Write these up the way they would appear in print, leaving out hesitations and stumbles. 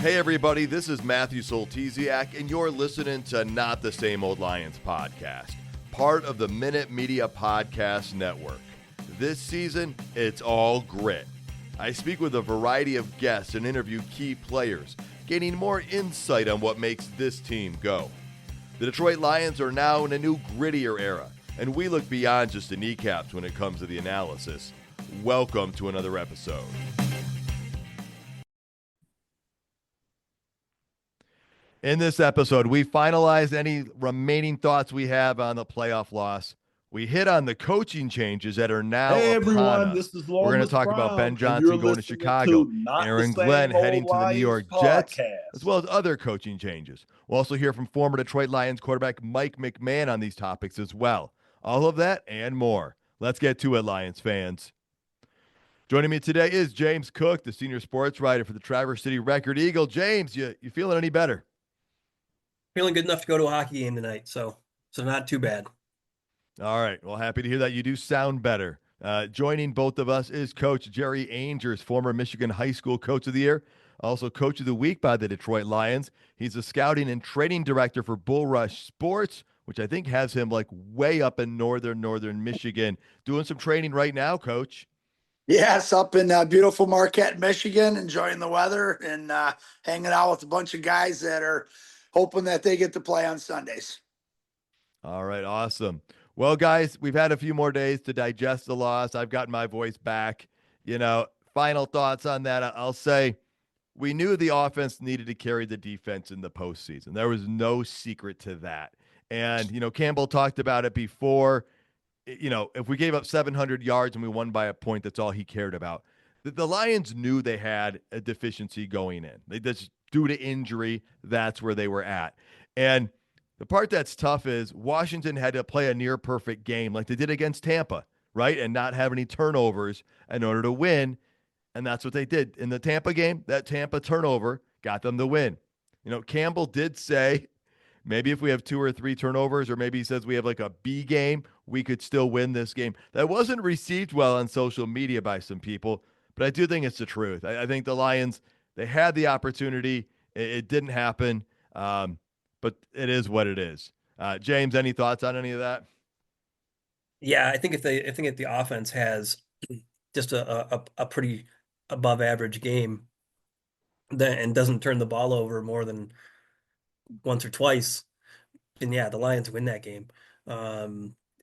Hey everybody, this is Matthew Soltesiak, and you're listening to Not the Same Old Lions podcast, part of the Minute Media Podcast Network. This season, it's all grit. I speak with a variety of guests and interview key players, gaining more insight on what makes this team go. The Detroit Lions are now in a new grittier era, and we look beyond just the kneecaps when it comes to the analysis. Welcome to another episode. In this episode, we finalized any remaining thoughts we have on the playoff loss. We hit on the coaching changes that are now Hey everyone, upon us. this is We're going to talk about Ben Johnson going to Chicago, Aaron Glenn heading to the New York Jets, as well as other coaching changes. We'll also hear from former Detroit Lions quarterback Mike McMahon on these topics as well. All of that and more. Let's get to it, Lions fans. Joining me today is James Cook, the senior sports writer for the Traverse City Record Eagle. James, you feeling any better? Feeling good enough to go to a hockey game tonight, so not too bad. All right. Well, happy to hear that you do sound better. Joining both of us is Coach Jerry Angers, former Michigan High School Coach of the Year, also Coach of the Week by the Detroit Lions. He's the scouting and training director for Bull Rush Sports, which I think has him like way up in northern Michigan, doing some training right now, Coach. Yes, up in beautiful Marquette, Michigan, enjoying the weather and hanging out with a bunch of guys that are hoping that they get to play on Sundays. All right, awesome. Well, guys, we've had a few more days to digest the loss. I've gotten my voice back. Final thoughts on that. I'll say we knew the offense needed to carry the defense in the postseason. There was no secret to that. And, Campbell talked about it before. If we gave up 700 yards and we won by a point, that's all he cared about. The Lions knew they had a deficiency going in. They just, due to injury, that's where they were at. And the part that's tough is Washington had to play a near perfect game like they did against Tampa, right? And not have any turnovers in order to win. And that's what they did. In the Tampa game, that Tampa turnover got them the win. Campbell did say maybe if we have 2 or 3 turnovers, or maybe he says we have like a B game, we could still win this game. That wasn't received well on social media by some people, but I do think it's the truth. I think the Lions, they had the opportunity. It didn't happen, but it is what it is. James, any thoughts on any of that? Yeah, I think if the offense has just a pretty above average game, then and doesn't turn the ball over more than once or twice, then yeah, the Lions win that game.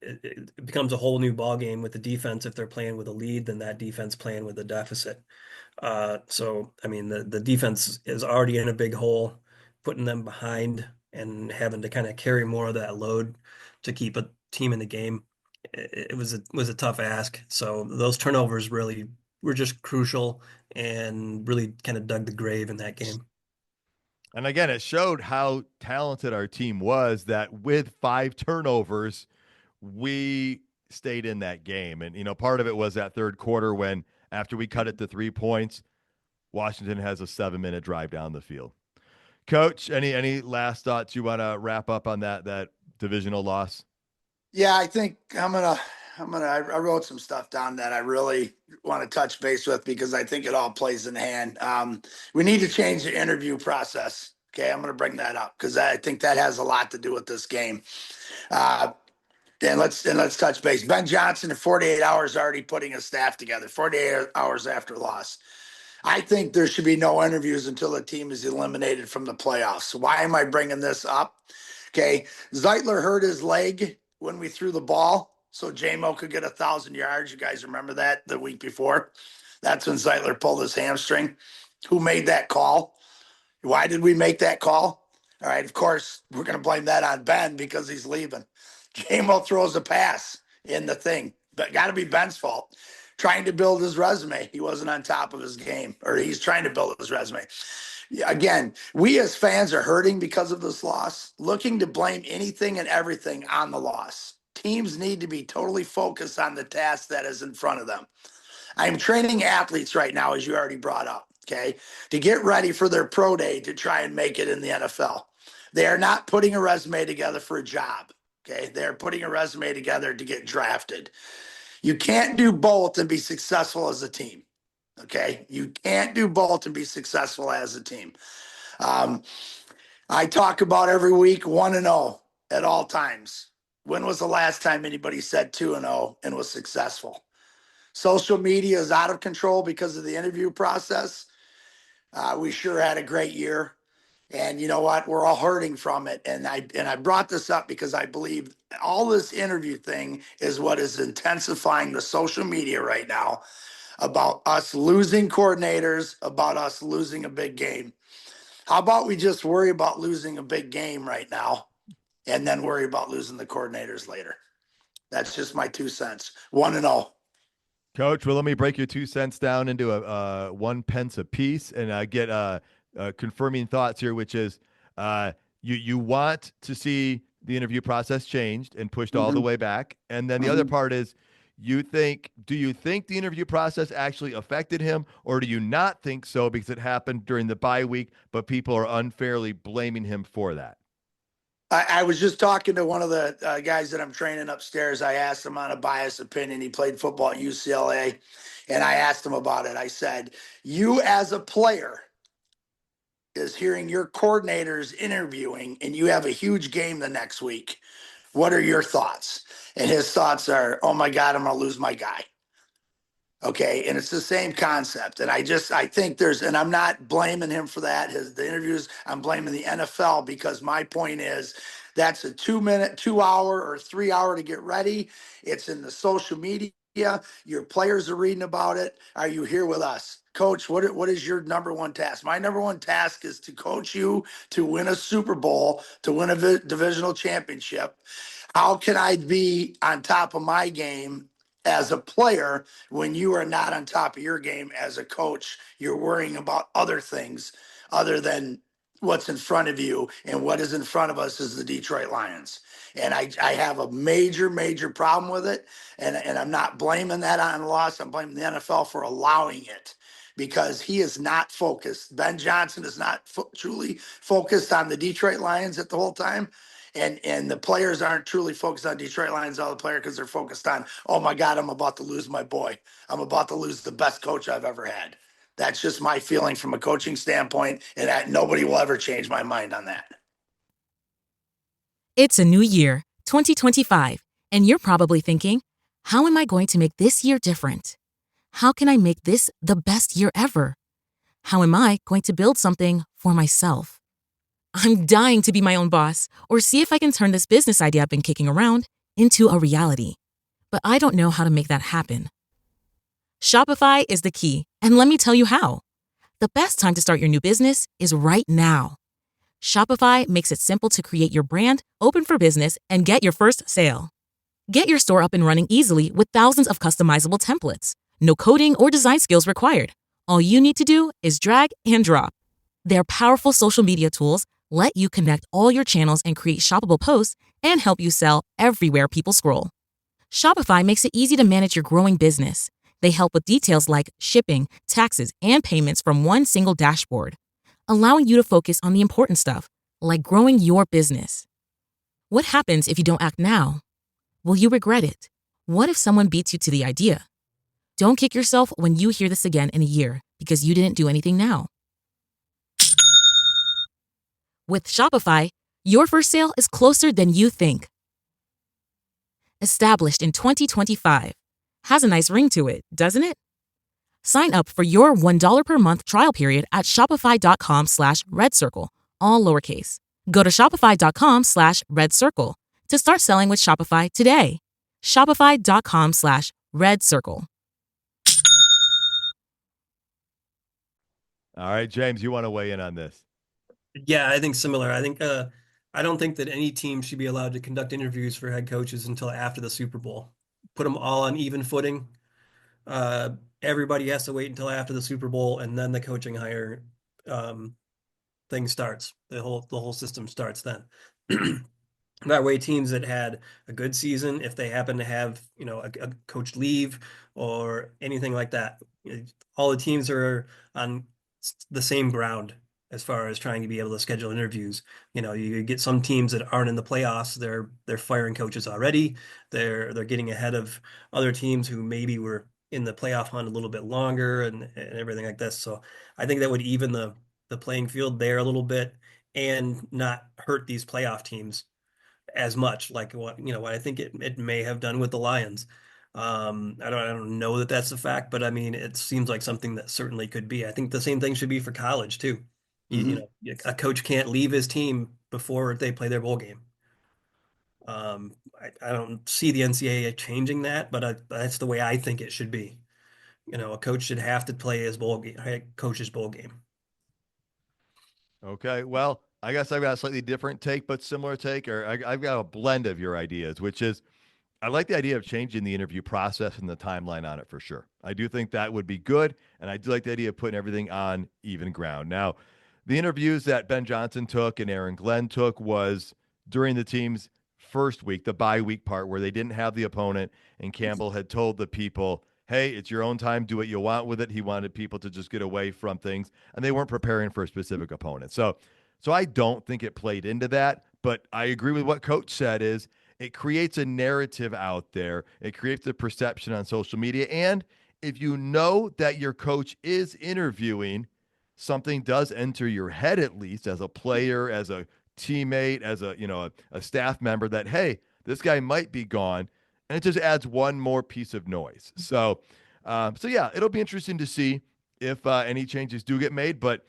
It becomes a whole new ball game with the defense. If they're playing with a lead, then that defense playing with a deficit. So I mean, the defense is already in a big hole, putting them behind and having to kind of carry more of that load to keep a team in the game. It was a tough ask. So those turnovers really were just crucial and really kind of dug the grave in that game. And again, it showed how talented our team was that with 5 turnovers, we stayed in that game. And, part of it was that third quarter when after we cut it to 3 points, Washington has a 7-minute drive down the field. Coach, any last thoughts you want to wrap up on that divisional loss? Yeah, I think I wrote some stuff down that I really want to touch base with because I think it all plays in hand. We need to change the interview process. Okay, I'm going to bring that up because I think that has a lot to do with this game. And let's touch base. Ben Johnson in 48 hours already putting his staff together, 48 hours after loss. I think there should be no interviews until the team is eliminated from the playoffs. Why am I bringing this up? Okay, Zeitler hurt his leg when we threw the ball, so J-Mo could get 1,000 yards. You guys remember that the week before? That's when Zeitler pulled his hamstring. Who made that call? Why did we make that call? All right, of course, we're going to blame that on Ben because he's leaving. J-Mo throws a pass in the thing. But got to be Ben's fault. Trying to build his resume. He wasn't on top of his game, or he's trying to build his resume. Again, we as fans are hurting because of this loss, looking to blame anything and everything on the loss. Teams need to be totally focused on the task that is in front of them. I'm training athletes right now, as you already brought up, okay, to get ready for their pro day to try and make it in the NFL. They are not putting a resume together for a job, okay? They're putting a resume together to get drafted. You can't do both and be successful as a team. Okay. You can't do both and be successful as a team. Um, I talk about every week 1-0 at all times. When was the last time anybody said 2-0 and was successful? Social media is out of control because of the interview process. We sure had a great year. And you know what? We're all hurting from it. And I brought this up because I believe all this interview thing is what is intensifying the social media right now about us losing coordinators, about us losing a big game. How about we just worry about losing a big game right now and then worry about losing the coordinators later? That's just my 2 cents. 1-0. Coach, well, let me break your 2 cents down into a 1 pence a piece and get confirming thoughts here, which is you want to see the interview process changed and pushed all the way back, and then the other part is do you think the interview process actually affected him, or do you not think so because it happened during the bye week, but people are unfairly blaming him for that? I was just talking to one of the guys that I'm training upstairs. I asked him on a biased opinion. He played football at UCLA, and I asked him about it. I said, "You as a player is hearing your coordinators interviewing, and you have a huge game the next week. What are your thoughts?" And his thoughts are, "Oh my God, I'm going to lose my guy." Okay. And it's the same concept. And I think and I'm not blaming him for that. The interviews, I'm blaming the NFL because my point is that's a 2 minute, 2 hour or 3 hour to get ready. It's in the social media. Your players are reading about it. Are you here with us? Coach, what is your number one task? My number one task is to coach you to win a Super Bowl, to win a divisional championship. How can I be on top of my game as a player when you are not on top of your game as a coach? You're worrying about other things other than what's in front of you, and what is in front of us is the Detroit Lions. And I have a major problem with it. And I'm not blaming that on loss. I'm blaming the NFL for allowing it because he is not focused. Ben Johnson is not truly focused on the Detroit Lions at the whole time. And the players aren't truly focused on Detroit Lions, all the players, because they're focused on, oh my God, I'm about to lose my boy. I'm about to lose the best coach I've ever had. That's just my feeling from a coaching standpoint, and that nobody will ever change my mind on that. It's a new year, 2025, and you're probably thinking, how am I going to make this year different? How can I make this the best year ever? How am I going to build something for myself? I'm dying to be my own boss or see if I can turn this business idea I've been kicking around into a reality. But I don't know how to make that happen. Shopify is the key, and let me tell you how. The best time to start your new business is right now. Shopify makes it simple to create your brand, open for business, and get your first sale. Get your store up and running easily with thousands of customizable templates. No coding or design skills required. All you need to do is drag and drop. Their powerful social media tools let you connect all your channels and create shoppable posts and help you sell everywhere people scroll. Shopify makes it easy to manage your growing business. They help with details like shipping, taxes, and payments from one single dashboard, allowing you to focus on the important stuff, like growing your business. What happens if you don't act now? Will you regret it? What if someone beats you to the idea? Don't kick yourself when you hear this again in a year because you didn't do anything now. With Shopify, your first sale is closer than you think. Established in 2025. Has a nice ring to it, doesn't it? Sign up for your $1 per month trial period at shopify.com/redcircle, all lowercase. Go to shopify.com/redcircle to start selling with Shopify today. Shopify.com/redcircle. All right, James, you want to weigh in on this? Yeah, I think similar. I don't think that any team should be allowed to conduct interviews for head coaches until after the Super Bowl. Put them all on even footing. Everybody has to wait until after the Super Bowl, and then the coaching hire thing starts. The whole system starts then. That way, teams that had a good season, if they happen to have a coach leave or anything like that, all the teams are on the same ground as far as trying to be able to schedule interviews. You get some teams that aren't in the playoffs, they're firing coaches already. They're getting ahead of other teams who maybe were in the playoff hunt a little bit longer and everything like this. So I think that would even the playing field there a little bit and not hurt these playoff teams as much, like what I think it may have done with the Lions. I don't know that that's a fact, but I mean, it seems like something that certainly could be. I think the same thing should be for college too. A coach can't leave his team before they play their bowl game. I don't see the NCAA changing that, but that's the way I think it should be. A coach should have to play his coach's bowl game. Okay. Well, I guess I've got a slightly different take, but similar take, or I've got a blend of your ideas, which is I like the idea of changing the interview process and the timeline on it for sure. I do think that would be good. And I do like the idea of putting everything on even ground. Now, the interviews that Ben Johnson took and Aaron Glenn took was during the team's first week, the bye week part where they didn't have the opponent. And Campbell had told the people, hey, it's your own time. Do what you want with it. He wanted people to just get away from things. And they weren't preparing for a specific opponent. So I don't think it played into that. But I agree with what Coach said is it creates a narrative out there. It creates a perception on social media. And if you know that your coach is interviewing, something does enter your head, at least as a player, as a teammate, as a staff member, that, hey, this guy might be gone. And it just adds one more piece of noise. So yeah, it'll be interesting to see if any changes do get made. But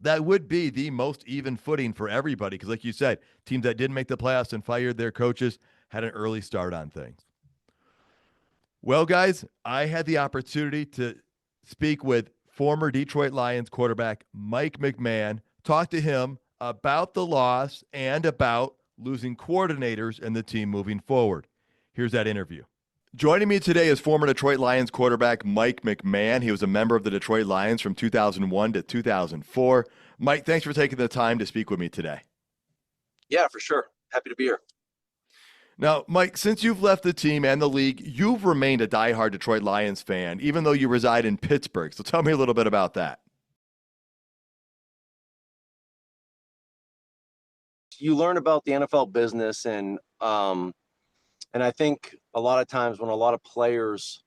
that would be the most even footing for everybody because, like you said, teams that didn't make the playoffs and fired their coaches had an early start on things. Well, guys, I had the opportunity to speak with former Detroit Lions quarterback Mike McMahon, talk to him about the loss and about losing coordinators and the team moving forward. Here's that interview. Joining me today is former Detroit Lions quarterback Mike McMahon. He was a member of the Detroit Lions from 2001 to 2004. Mike, thanks for taking the time to speak with me today. Yeah, for sure. Happy to be here. Now, Mike, since you've left the team and the league, you've remained a diehard Detroit Lions fan, even though you reside in Pittsburgh. So tell me a little bit about that. You learn about the NFL business, and I think a lot of times when a lot of players,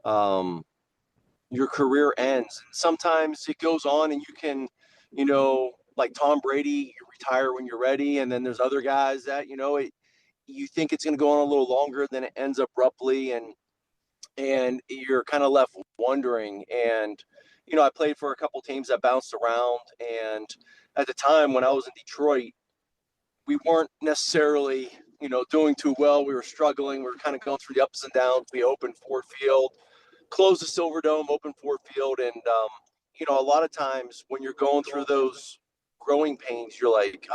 your career ends. Sometimes it goes on and you can, like Tom Brady, you retire when you're ready. And then there's other guys that, you think it's going to go on a little longer than it ends abruptly. And you're kind of left wondering. And, I played for a couple teams that bounced around. And at the time when I was in Detroit, we weren't necessarily doing too well. We were struggling. We were kind of going through the ups and downs. We opened Ford Field, closed the Silverdome, opened Ford Field. And, a lot of times when you're going through those growing pains, you're like,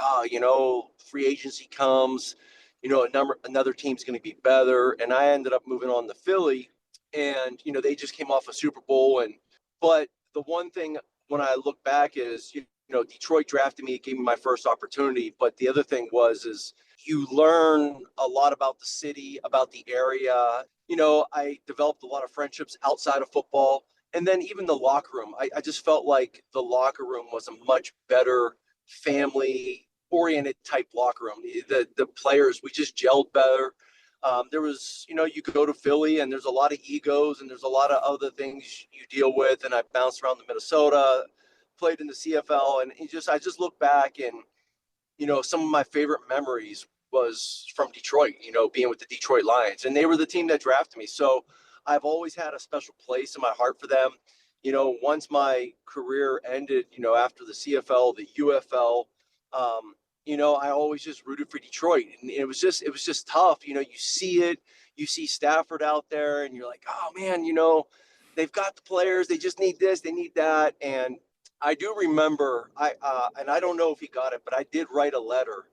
free agency comes, another team's going to be better. And I ended up moving on to Philly and, they just came off a Super Bowl. But the one thing when I look back is, Detroit drafted me, it gave me my first opportunity. But the other thing is you learn a lot about the city, about the area. I developed a lot of friendships outside of football. And then even the locker room, I just felt like the locker room was a much better family-oriented type locker room. The players, we just gelled better. There was, you go to Philly and there's a lot of egos and there's a lot of other things you deal with. And I bounced around the Minnesota, played in the CFL, and I just look back and, some of my favorite memories was from Detroit, being with the Detroit Lions, and they were the team that drafted me. So I've always had a special place in my heart for them. Once my career ended, after the CFL, the UFL, I always just rooted for Detroit, and it was just tough. You see it, you see Stafford out there and you're like, oh man, they've got the players, they just need this, they need that. And I do remember, and I don't know if he got it, but I did write a letter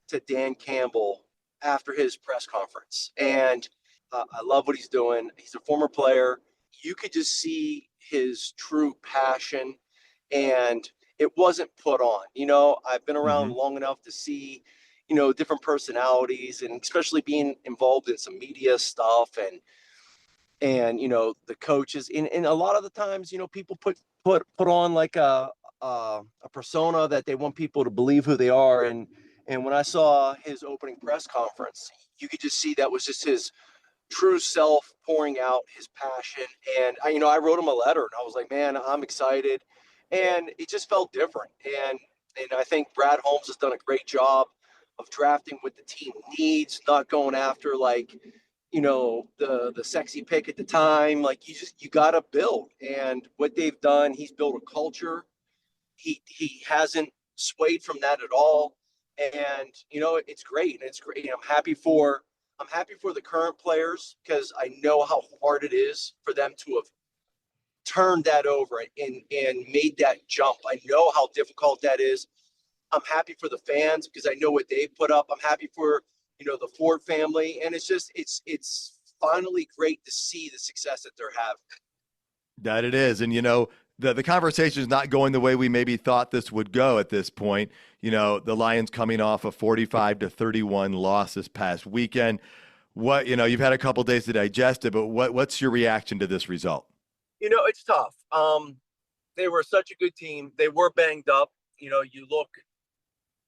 to Dan Campbell after his press conference. And I love what he's doing. He's a former player. You could just see his true passion, and it wasn't put on. I've been around long enough to see, different personalities, and especially being involved in some media stuff and the coaches. And a lot of the times, people put on like a persona that they want people to believe who they are. And when I saw his opening press conference, you could just see that was just his true self pouring out his passion. And I wrote him a letter and I was like, man, I'm excited. and it just felt different. And I think Brad Holmes has done a great job of drafting what the team needs, not going after like, the sexy pick at the time. Like you got to build, and what they've done, he's built a culture. He hasn't swayed from that at all, and it's great. And it's great. I'm happy for the current players because I know how hard it is for them to have turned that over and made that jump. I know how difficult that is. I'm happy for the fans because I know what they put up. I'm happy for the Ford family, and it's finally great to see the success that they're having. That it is. And, the conversation is not going the way we maybe thought this would go at this point. The Lions coming off a 45-31 loss this past weekend. What, you've had a couple days to digest it, but what's your reaction to this result? It's tough. They were such a good team. They were banged up. You look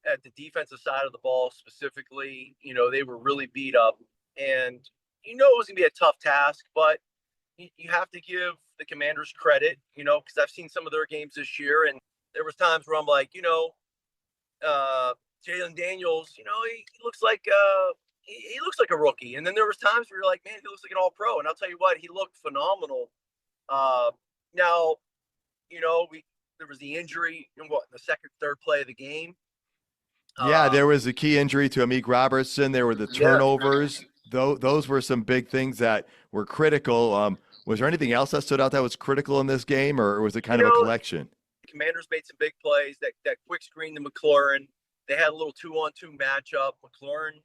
at the defensive side of the ball specifically, they were really beat up, and it was gonna be a tough task, but you have to give the Commanders credit, because I've seen some of their games this year, and there was times where I'm like, Jalen Daniels, he looks like he looks like a rookie, and then there was times where you're like, man, he looks like an All-Pro, and I'll tell you what, he looked phenomenal. Now, there was the injury in the second, third play of the game. Yeah, there was a key injury to Amik Robertson. There were the turnovers. Those were some big things that were critical. Was there anything else that stood out that was critical in this game, or was it kind of a collection? The Commanders made some big plays. That quick screen to McLaurin. They had a little 2-on-2 matchup. McLaurin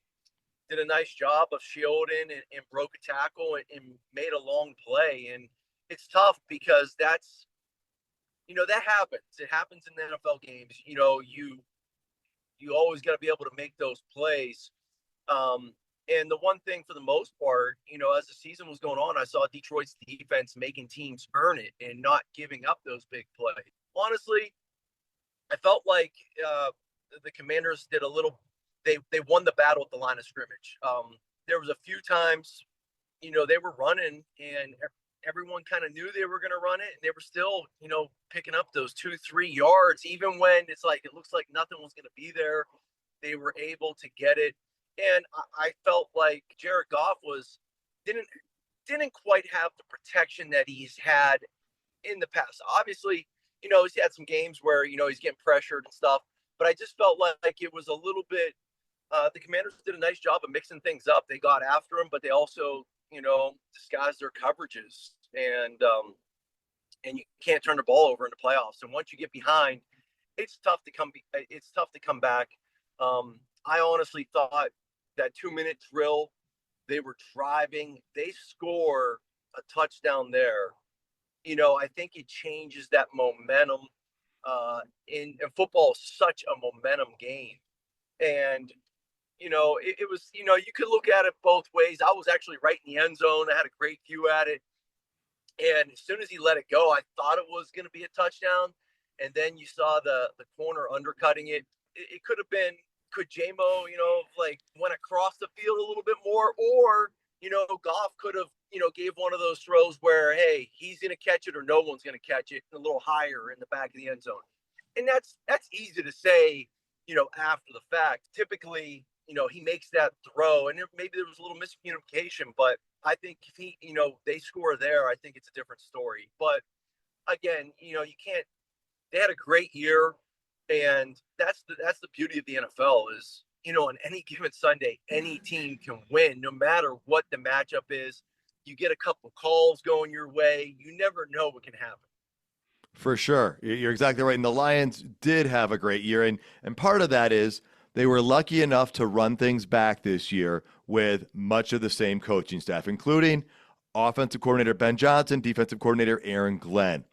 did a nice job of shielding and broke a tackle and made a long play. And it's tough because that's, that happens. It happens in the NFL games. You always got to be able to make those plays. And the one thing for the most part, as the season was going on, I saw Detroit's defense making teams earn it and not giving up those big plays. Honestly, I felt like the Commanders did a little – they won the battle at the line of scrimmage. There was a few times, they were running and everyone kind of knew they were going to run it, and they were still, picking up those 2-3 yards, even when it's like it looks like nothing was going to be there. They were able to get it, and I felt like Jared Goff didn't quite have the protection that he's had in the past. Obviously, he's had some games where he's getting pressured and stuff, but I just felt like it was a little bit. The Commanders did a nice job of mixing things up. They got after him, but they also disguise their coverages, and you can't turn the ball over in the playoffs. And once you get behind, it's tough to come back. I honestly thought that 2-minute drill, they were driving, they score a touchdown there. I think it changes that momentum. In football, is such a momentum game, and it was, you could look at it both ways. I was actually right in the end zone. I had a great view at it. And as soon as he let it go, I thought it was going to be a touchdown. And then you saw the corner undercutting it. It could have been, could JMO, went across the field a little bit more, or, Goff could have, gave one of those throws where, hey, he's going to catch it or no one's going to catch it a little higher in the back of the end zone. And that's easy to say, after the fact. Typically, he makes that throw, and maybe there was a little miscommunication, but I think if he, they score there, I think it's a different story. But again, you can't. They had a great year, and that's the beauty of the NFL is, on any given Sunday, any team can win, no matter what the matchup is. You get a couple calls going your way. You never know what can happen. For sure. You're exactly right. And the Lions did have a great year. And part of that is they were lucky enough to run things back this year with much of the same coaching staff, including offensive coordinator Ben Johnson, defensive coordinator Aaron Glenn.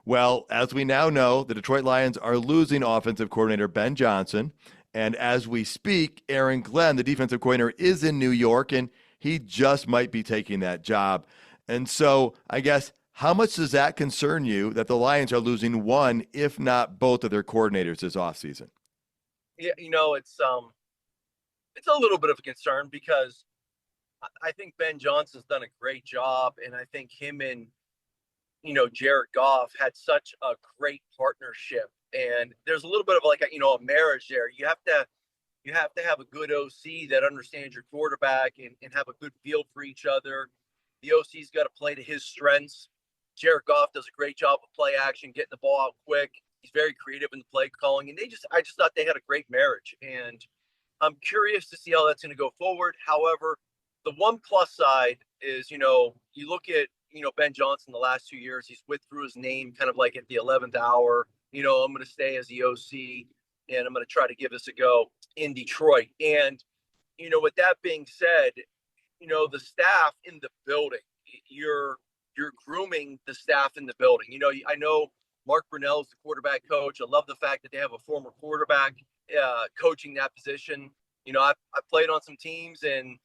Well, as we now know, the Detroit Lions are losing offensive coordinator Ben Johnson. And as we speak, Aaron Glenn, the defensive coordinator, is in New York, and he just might be taking that job. And so I guess, how much does that concern you that the Lions are losing one, if not both, of their coordinators this offseason? Yeah, it's a little bit of a concern because I think Ben Johnson's done a great job, and I think him and Jared Goff had such a great partnership, and there's a little bit of like a marriage there. You have to have a good OC that understands your quarterback and have a good feel for each other. The OC's got to play to his strengths. Jared Goff does a great job of play action, getting the ball out quick. He's very creative in the play calling, and I just thought they had a great marriage. And I'm curious to see how that's going to go forward. However, the one plus side is, you look at, Ben Johnson the last 2 years, he's withdrew his name kind of like at the 11th hour. I'm going to stay as the OC and I'm going to try to give this a go in Detroit. And, with that being said, the staff in the building, you're grooming the staff in the building. I know Mark Brunell is the quarterback coach. I love the fact that they have a former quarterback coaching that position. I've played on some teams, and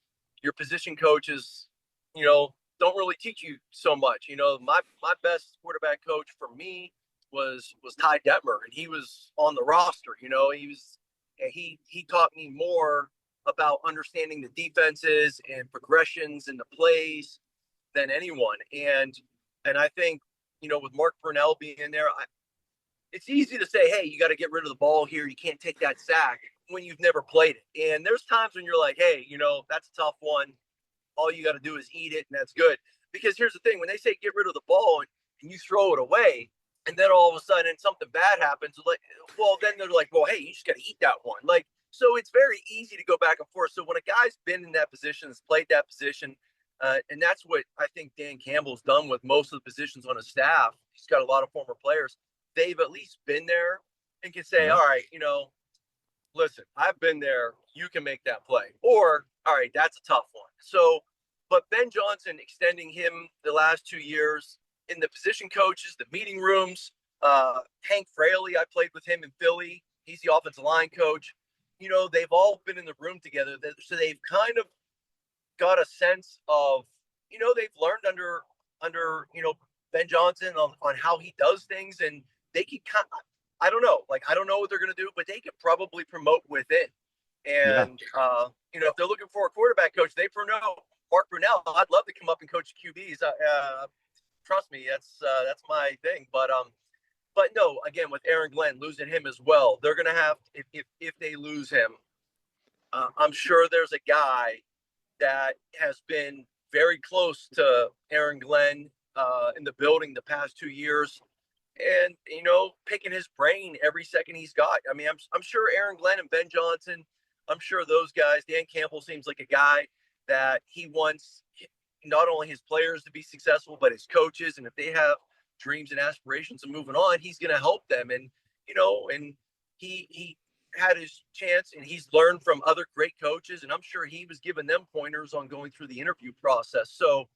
your position coaches, don't really teach you so much. My best quarterback coach for me was Ty Detmer, and he was on the roster. He taught me more about understanding the defenses and progressions and the plays than anyone. And I think, with Mark Brunell being there, it's easy to say, hey, you got to get rid of the ball here. You can't take that sack when you've never played it. And there's times when you're like, hey, that's a tough one. All you got to do is eat it, and that's good. Because here's the thing. When they say get rid of the ball and you throw it away, and then all of a sudden something bad happens, then they're like, well, hey, you just got to eat that one. So it's very easy to go back and forth. So when a guy's been in that position, has played that position, and that's what I think Dan Campbell's done with most of the positions on his staff. He's got a lot of former players. They've at least been there and can say, all right, listen, I've been there. You can make that play. Or, all right, that's a tough one. So, but Ben Johnson extending him the last 2 years in the position coaches, the meeting rooms, Hank Fraley, I played with him in Philly. He's the offensive line coach. They've all been in the room together. So they've kind of got a sense of, they've learned under Ben Johnson on how he does things, and they can I don't know what they're going to do, but they could probably promote within. And, if they're looking for a quarterback coach, they promote Mark Brunell. I'd love to come up and coach QBs. Trust me, that's my thing. But no, again, with Aaron Glenn, losing him as well, they're going to have, if they lose him, I'm sure there's a guy that has been very close to Aaron Glenn in the building the past 2 years, and picking his brain every second he's got. I mean, I'm sure Aaron Glenn and Ben Johnson, I'm sure those guys. Dan Campbell seems like a guy that he wants not only his players to be successful, but his coaches. And if they have dreams and aspirations of moving on, he's going to help them. And and he had his chance, and he's learned from other great coaches, and I'm sure he was giving them pointers on going through the interview process. So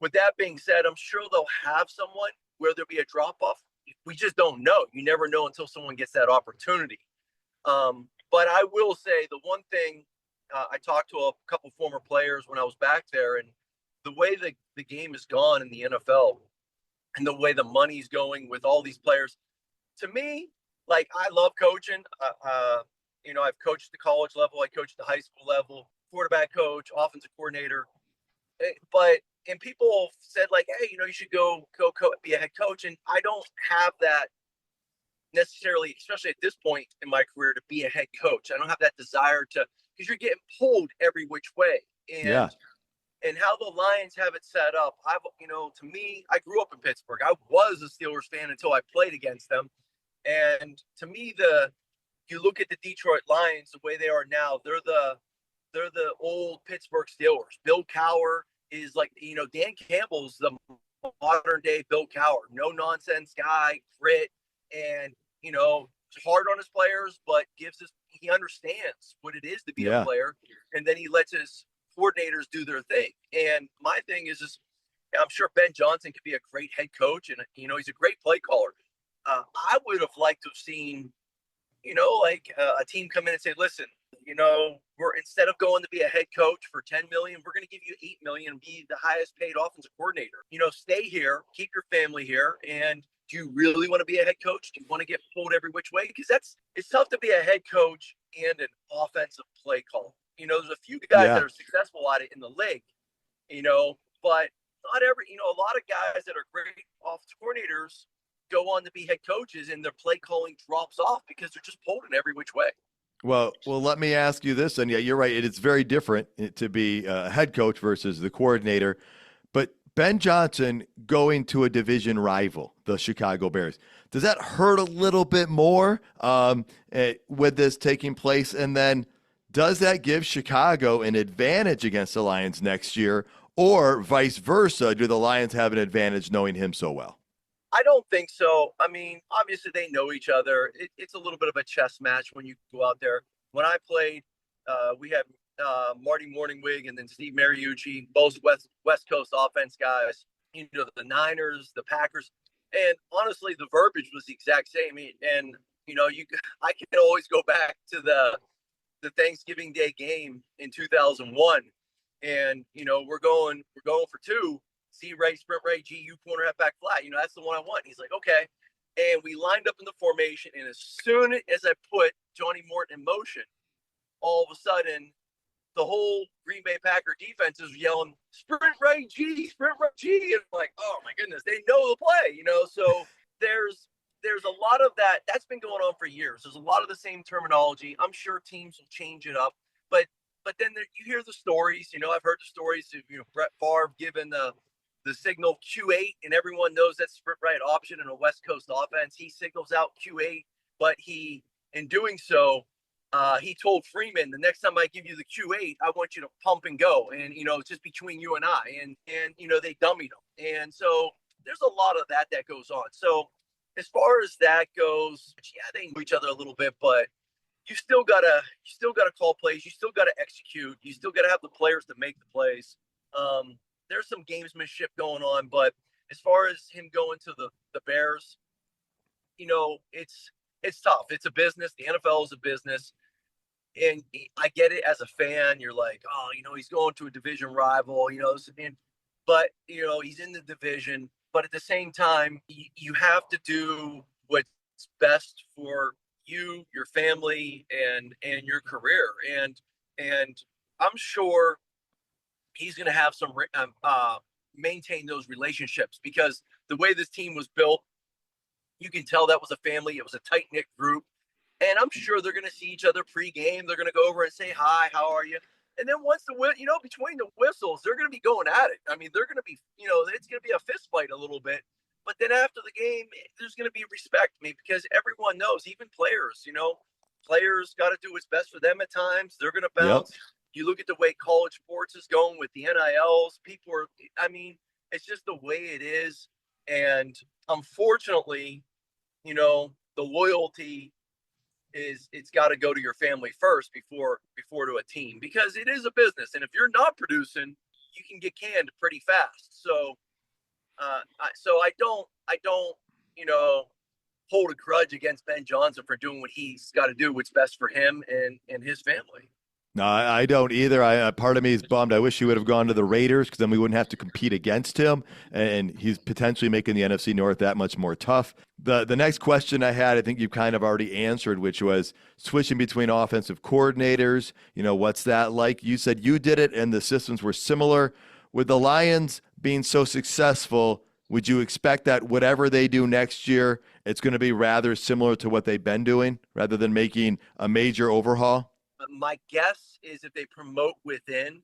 with that being said, I'm sure they'll have someone where there'll be a drop-off. We just don't know. You never know until someone gets that opportunity. But I will say the one thing, I talked to a couple former players when I was back there, and the way the game has gone in the NFL and the way the money's going with all these players, to me, I love coaching. I've coached the college level. I coached the high school level, quarterback coach, offensive coordinator. And people said hey, you should go be a head coach. And I don't have that necessarily, especially at this point in my career, to be a head coach. I don't have that desire because you're getting pulled every which way. And how the Lions have it set up, to me, I grew up in Pittsburgh. I was a Steelers fan until I played against them. And to me, you look at the Detroit Lions, the way they are now, they're the old Pittsburgh Steelers. Bill Cowher is Dan Campbell's the modern day Bill Cowher, no nonsense guy, grit, and hard on his players, but he understands what it is to be a player, and then he lets his coordinators do their thing. And my thing is I'm sure Ben Johnson could be a great head coach, and he's a great play caller. I would have liked to have seen a team come in and say, listen, we're, instead of going to be a head coach for $10 million, we're going to give you $8 million and be the highest paid offensive coordinator. Stay here, keep your family here. And do you really want to be a head coach? Do you want to get pulled every which way? Because it's tough to be a head coach and an offensive play caller. There's a few guys that are successful at it in the league, but not every, a lot of guys that are great coordinators go on to be head coaches and their play calling drops off because they're just pulled in every which way. Well, let me ask you this, and yeah, you're right. It's very different to be a head coach versus the coordinator. But Ben Johnson going to a division rival, the Chicago Bears, does that hurt a little bit more with this taking place? And then does that give Chicago an advantage against the Lions next year, or vice versa? Do the Lions have an advantage knowing him so well? I don't think so. I mean, obviously they know each other. It's a little bit of a chess match when you go out there. When I played, we had Marty Morningwig and then Steve Mariucci, both West Coast offense guys. You know, the Niners, the Packers, and honestly, the verbiage was the exact same. And you know, I can always go back to the Thanksgiving Day game in 2001, and you know, we're going for two. C right, sprint right, GU corner, half back flat. You know, that's the one I want. He's like, okay. And we lined up in the formation. And as soon as I put Johnny Morton in motion, all of a sudden, the whole Green Bay Packer defense is yelling, sprint right, G, sprint right, G. And I'm like, oh my goodness, they know the play, you know? So there's a lot of that. That's been going on for years. There's a lot of the same terminology. I'm sure teams will change it up. But then you hear the stories. You know, I've heard the stories of, you know, Brett Favre giving the signal Q8, and everyone knows that sprint right option in a West Coast offense. He signals out Q8, but in doing so, he told Freeman, the next time I give you the Q8, I want you to pump and go. And, you know, it's just between you and I. And you know, they dummied him. And so there's a lot of that goes on. So as far as that goes, yeah, they know each other a little bit, but you still gotta call plays. You still gotta execute. You still gotta have the players to make the plays. There's some gamesmanship going on, but as far as him going to the Bears, you know, it's tough. It's a business. The NFL is a business. And I get it as a fan. You're like, oh, you know, he's going to a division rival, you know, but, you know, he's in the division. But at the same time, you have to do what's best for you, your family, and your career. And I'm sure he's going to have some maintain those relationships, because the way this team was built, you can tell that was a family. It was a tight-knit group. And I'm sure they're going to see each other pregame. They're going to go over and say, hi, how are you? And then once you know, between the whistles, they're going to be going at it. I mean, they're going to be, you know, it's going to be a fist fight a little bit. But then after the game, there's going to be respect, because everyone knows, even players, you know, players got to do what's best for them at times. They're going to bounce. Yep. You look at the way college sports is going with the NILs. People are, I mean, it's just the way it is. And unfortunately, you know, the loyalty it's got to go to your family first before to a team, because it is a business. And if you're not producing, you can get canned pretty fast. So, I don't, you know, hold a grudge against Ben Johnson for doing what he's got to do, what's best for him and his family. No, I don't either. Part of me is bummed. I wish he would have gone to the Raiders, because then we wouldn't have to compete against him, and he's potentially making the NFC North that much more tough. The next question I had, I think you kind of already answered, which was switching between offensive coordinators. You know, what's that like? You said you did it and the systems were similar. With the Lions being so successful, would you expect that whatever they do next year, it's going to be rather similar to what they've been doing rather than making a major overhaul? My guess is if they promote within,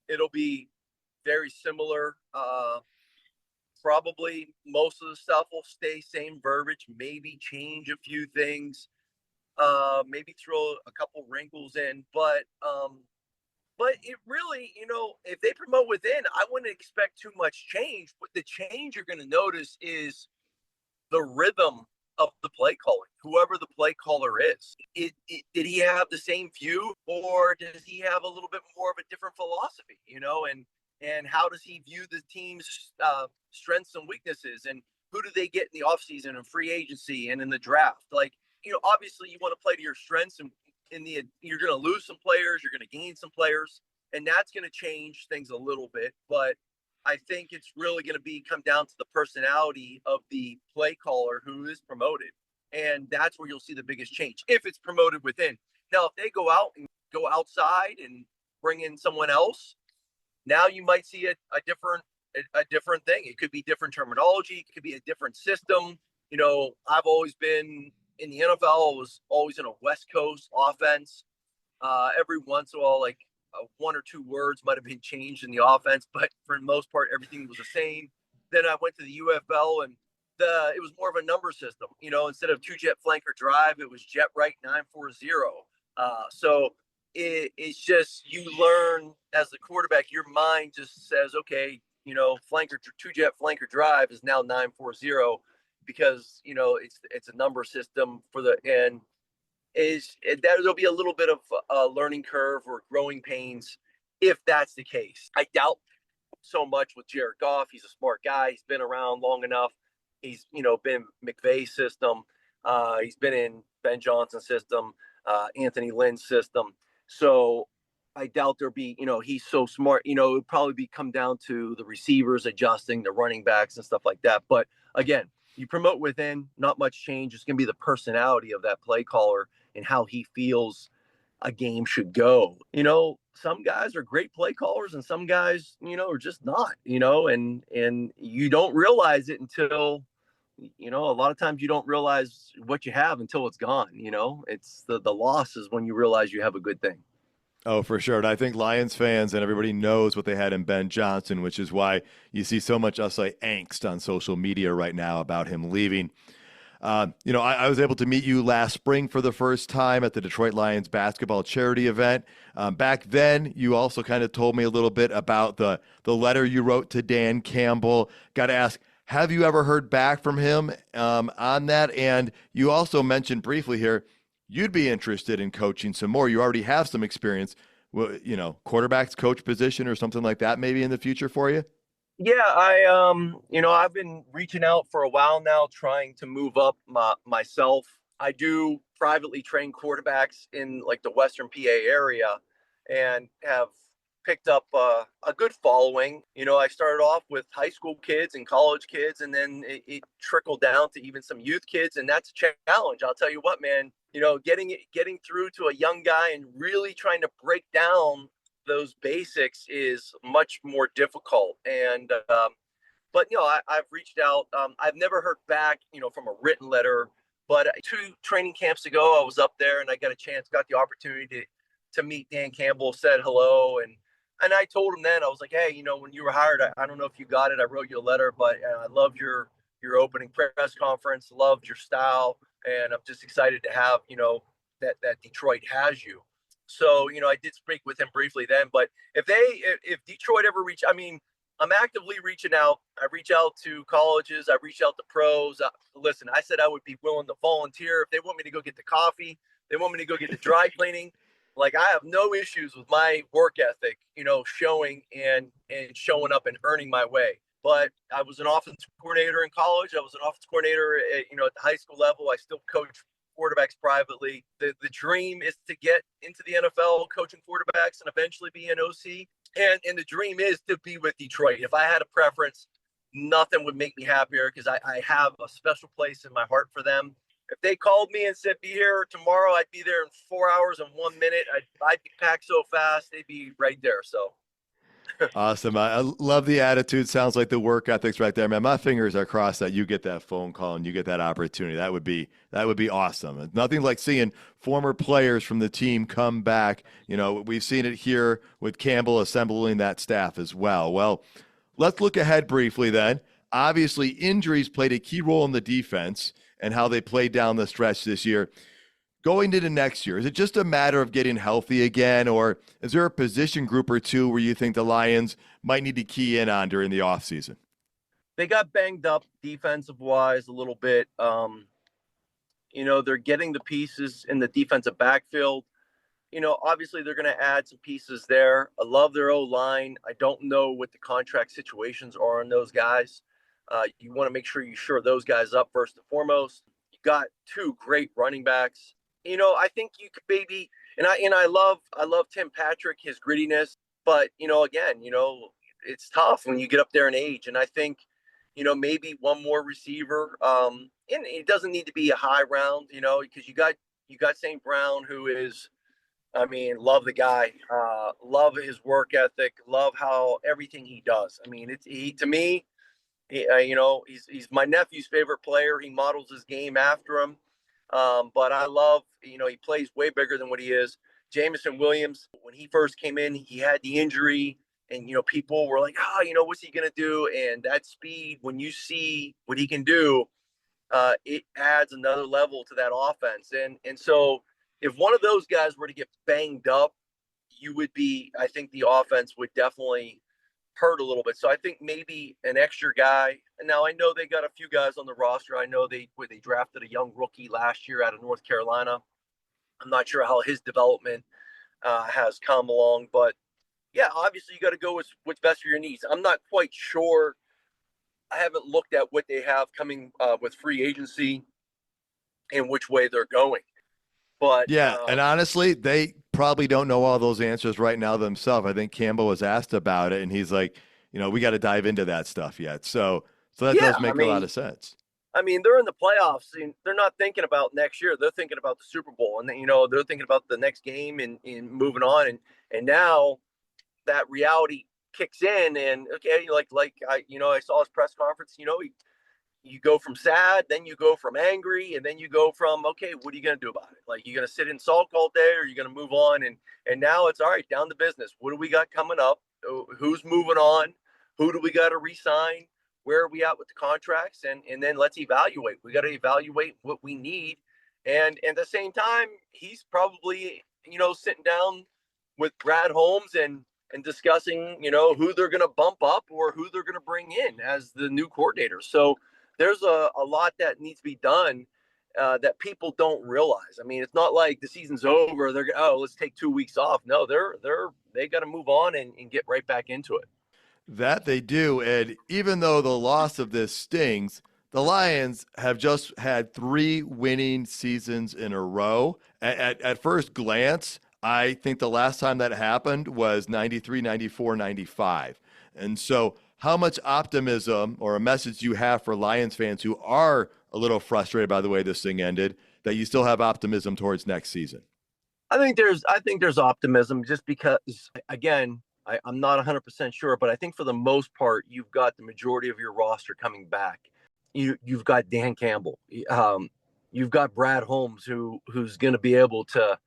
it'll be very similar. Probably most of the stuff will stay same verbiage, maybe change a few things, maybe throw a couple wrinkles in. But it really, you know, if they promote within, I wouldn't expect too much change. But the change you're going to notice is the rhythm of the play calling, whoever the play caller is. Did he have the same view, or does he have a little bit more of a different philosophy, you know, and how does he view the team's strengths and weaknesses, and who do they get in the offseason and free agency and in the draft? Like, you know, obviously you want to play to your strengths, and you're going to lose some players, you're going to gain some players, and that's going to change things a little bit. But I think it's really going to come down to the personality of the play caller who is promoted. And that's where you'll see the biggest change, if it's promoted within. Now, if they go out and go outside and bring in someone else, now you might see a different a different thing. It could be different terminology. It could be a different system. I've always been in the NFL. I was always in a West Coast offense. Every once in a while, like one or two words might have been changed in the offense, but for the most part, everything was the same. Then I went to the UFL, and it was more of a number system. Instead of two jet flanker drive, it was jet right 940. So it's just, you learn as the quarterback, your mind just says, okay, flanker, two jet flanker drive is now 940 because it's a number system and there'll be a little bit of a learning curve or growing pains if that's the case. I doubt so much with Jared Goff. He's a smart guy. He's been around long enough. He's been McVay's system. He's been in Ben Johnson's system, Anthony Lynn's system. So I doubt there'll be, he's so smart, it'll probably come down to the receivers adjusting, the running backs and stuff like that. But again, you promote within, not much change. It's going to be the personality of that play caller and how he feels a game should go. Some guys are great play callers and some guys, are just not, and you don't realize it until, a lot of times you don't realize what you have until it's gone. It's the loss is when you realize you have a good thing. Oh, for sure. And I think Lions fans and everybody knows what they had in Ben Johnson, which is why you see so much, I'll say, angst on social media right now about him leaving. I was able to meet you last spring for the first time at the Detroit Lions basketball charity event. Back then, you also kind of told me a little bit about the letter you wrote to Dan Campbell. Got to ask, have you ever heard back from him on that? And you also mentioned briefly here, you'd be interested in coaching some more. You already have some experience, quarterback's coach position or something like that maybe in the future for you? Yeah, I've been reaching out for a while now, trying to move up myself. I do privately train quarterbacks in like the Western PA area and have picked up a good following. I started off with high school kids and college kids, and then it trickled down to even some youth kids. And that's a challenge. I'll tell you what, man, getting through to a young guy and really trying to break down those basics is much more difficult. And, but, I've reached out. I've never heard back, from a written letter, but 2 training camps ago, I was up there and I got the opportunity to meet Dan Campbell, said hello. And I told him then, I was like, hey, when you were hired, I don't know if you got it. I wrote you a letter, but I loved your opening press conference, loved your style. And I'm just excited to have, that Detroit has you. So, I did speak with him briefly then, but if Detroit ever I'm actively reaching out. I reach out to colleges. I reach out to pros. Listen, I said I would be willing to volunteer if they want me to go get the coffee. They want me to go get the dry cleaning. Like, I have no issues with my work ethic, showing and showing up and earning my way. But I was an offensive coordinator in college. I was an offensive coordinator at the high school level. I still coach quarterbacks privately. The dream is to get into the NFL coaching quarterbacks and eventually be an OC. And the dream is to be with Detroit. If I had a preference, nothing would make me happier because I have a special place in my heart for them. If they called me and said, be here tomorrow, I'd be there in 4 hours and 1 minute. I'd be packed so fast, they'd be right there. So. Awesome. I love the attitude. Sounds like the work ethics right there, man. My fingers are crossed that you get that phone call and you get that opportunity. That would be awesome. Nothing like seeing former players from the team come back. We've seen it here with Campbell assembling that staff as well. Well, let's look ahead briefly then. Obviously, injuries played a key role in the defense and how they played down the stretch this year. Going into next year, is it just a matter of getting healthy again, or is there a position group or two where you think the Lions might need to key in on during the offseason? They got banged up defensive-wise a little bit. They're getting the pieces in the defensive backfield. Obviously they're going to add some pieces there. I love their O-line. I don't know what the contract situations are on those guys. You want to make sure you shore those guys up first and foremost. You got 2 great running backs. I think you could maybe, and I love Tim Patrick, his grittiness, but again, it's tough when you get up there in age. And I think, maybe one more receiver. And it doesn't need to be a high round, because you got St. Brown, who is I mean, love the guy, love his work ethic, love how everything he does. I mean, to me, he's my nephew's favorite player. He models his game after him. But I love, he plays way bigger than what he is. Jamison Williams, when he first came in, he had the injury, and people were like, what's he gonna do? And that speed, when you see what he can do, it adds another level to that offense. And so if one of those guys were to get banged up, I think the offense would definitely hurt a little bit. So I think maybe an extra guy. And now I know they got a few guys on the roster. I know they drafted a young rookie last year out of North Carolina. I'm not sure how his development has come along, but yeah, obviously you got to go with what's best for your needs. I'm not quite sure. I haven't looked at what they have coming with free agency and which way they're going. But yeah, and honestly, they probably don't know all those answers right now themselves. I think Campbell was asked about it, and he's like, we got to dive into that stuff yet. So that does make a lot of sense. I mean, they're in the playoffs, and they're not thinking about next year. They're thinking about the Super Bowl, and they're thinking about the next game and moving on. And now that reality kicks in, and okay, I saw his press conference. You go from sad, then you go from angry, and then you go from, okay, what are you going to do about it? Like, you're going to sit and sulk all day, or you're going to move on? And now it's all right, down to business. What do we got coming up? Who's moving on? Who do we got to re-sign? Where are we at with the contracts? And then let's evaluate. We got to evaluate what we need. And at the same time, he's probably, sitting down with Brad Holmes and discussing, who they're going to bump up or who they're going to bring in as the new coordinator. So there's a lot that needs to be done that people don't realize. I mean, it's not like the season's over. They're let's take 2 weeks off. No, they got to move on and get right back into it. That they do. And even though the loss of this stings, the Lions have just had 3 winning seasons in a row. At first glance, I think the last time that happened was 93, 94, 95. And so how much optimism or a message you have for Lions fans who are a little frustrated by the way this thing ended, that you still have optimism towards next season? I think there's optimism, just because, again, I'm not 100% sure, but I think for the most part, you've got the majority of your roster coming back. You've got Dan Campbell. You've got Brad Holmes, who's going to be able to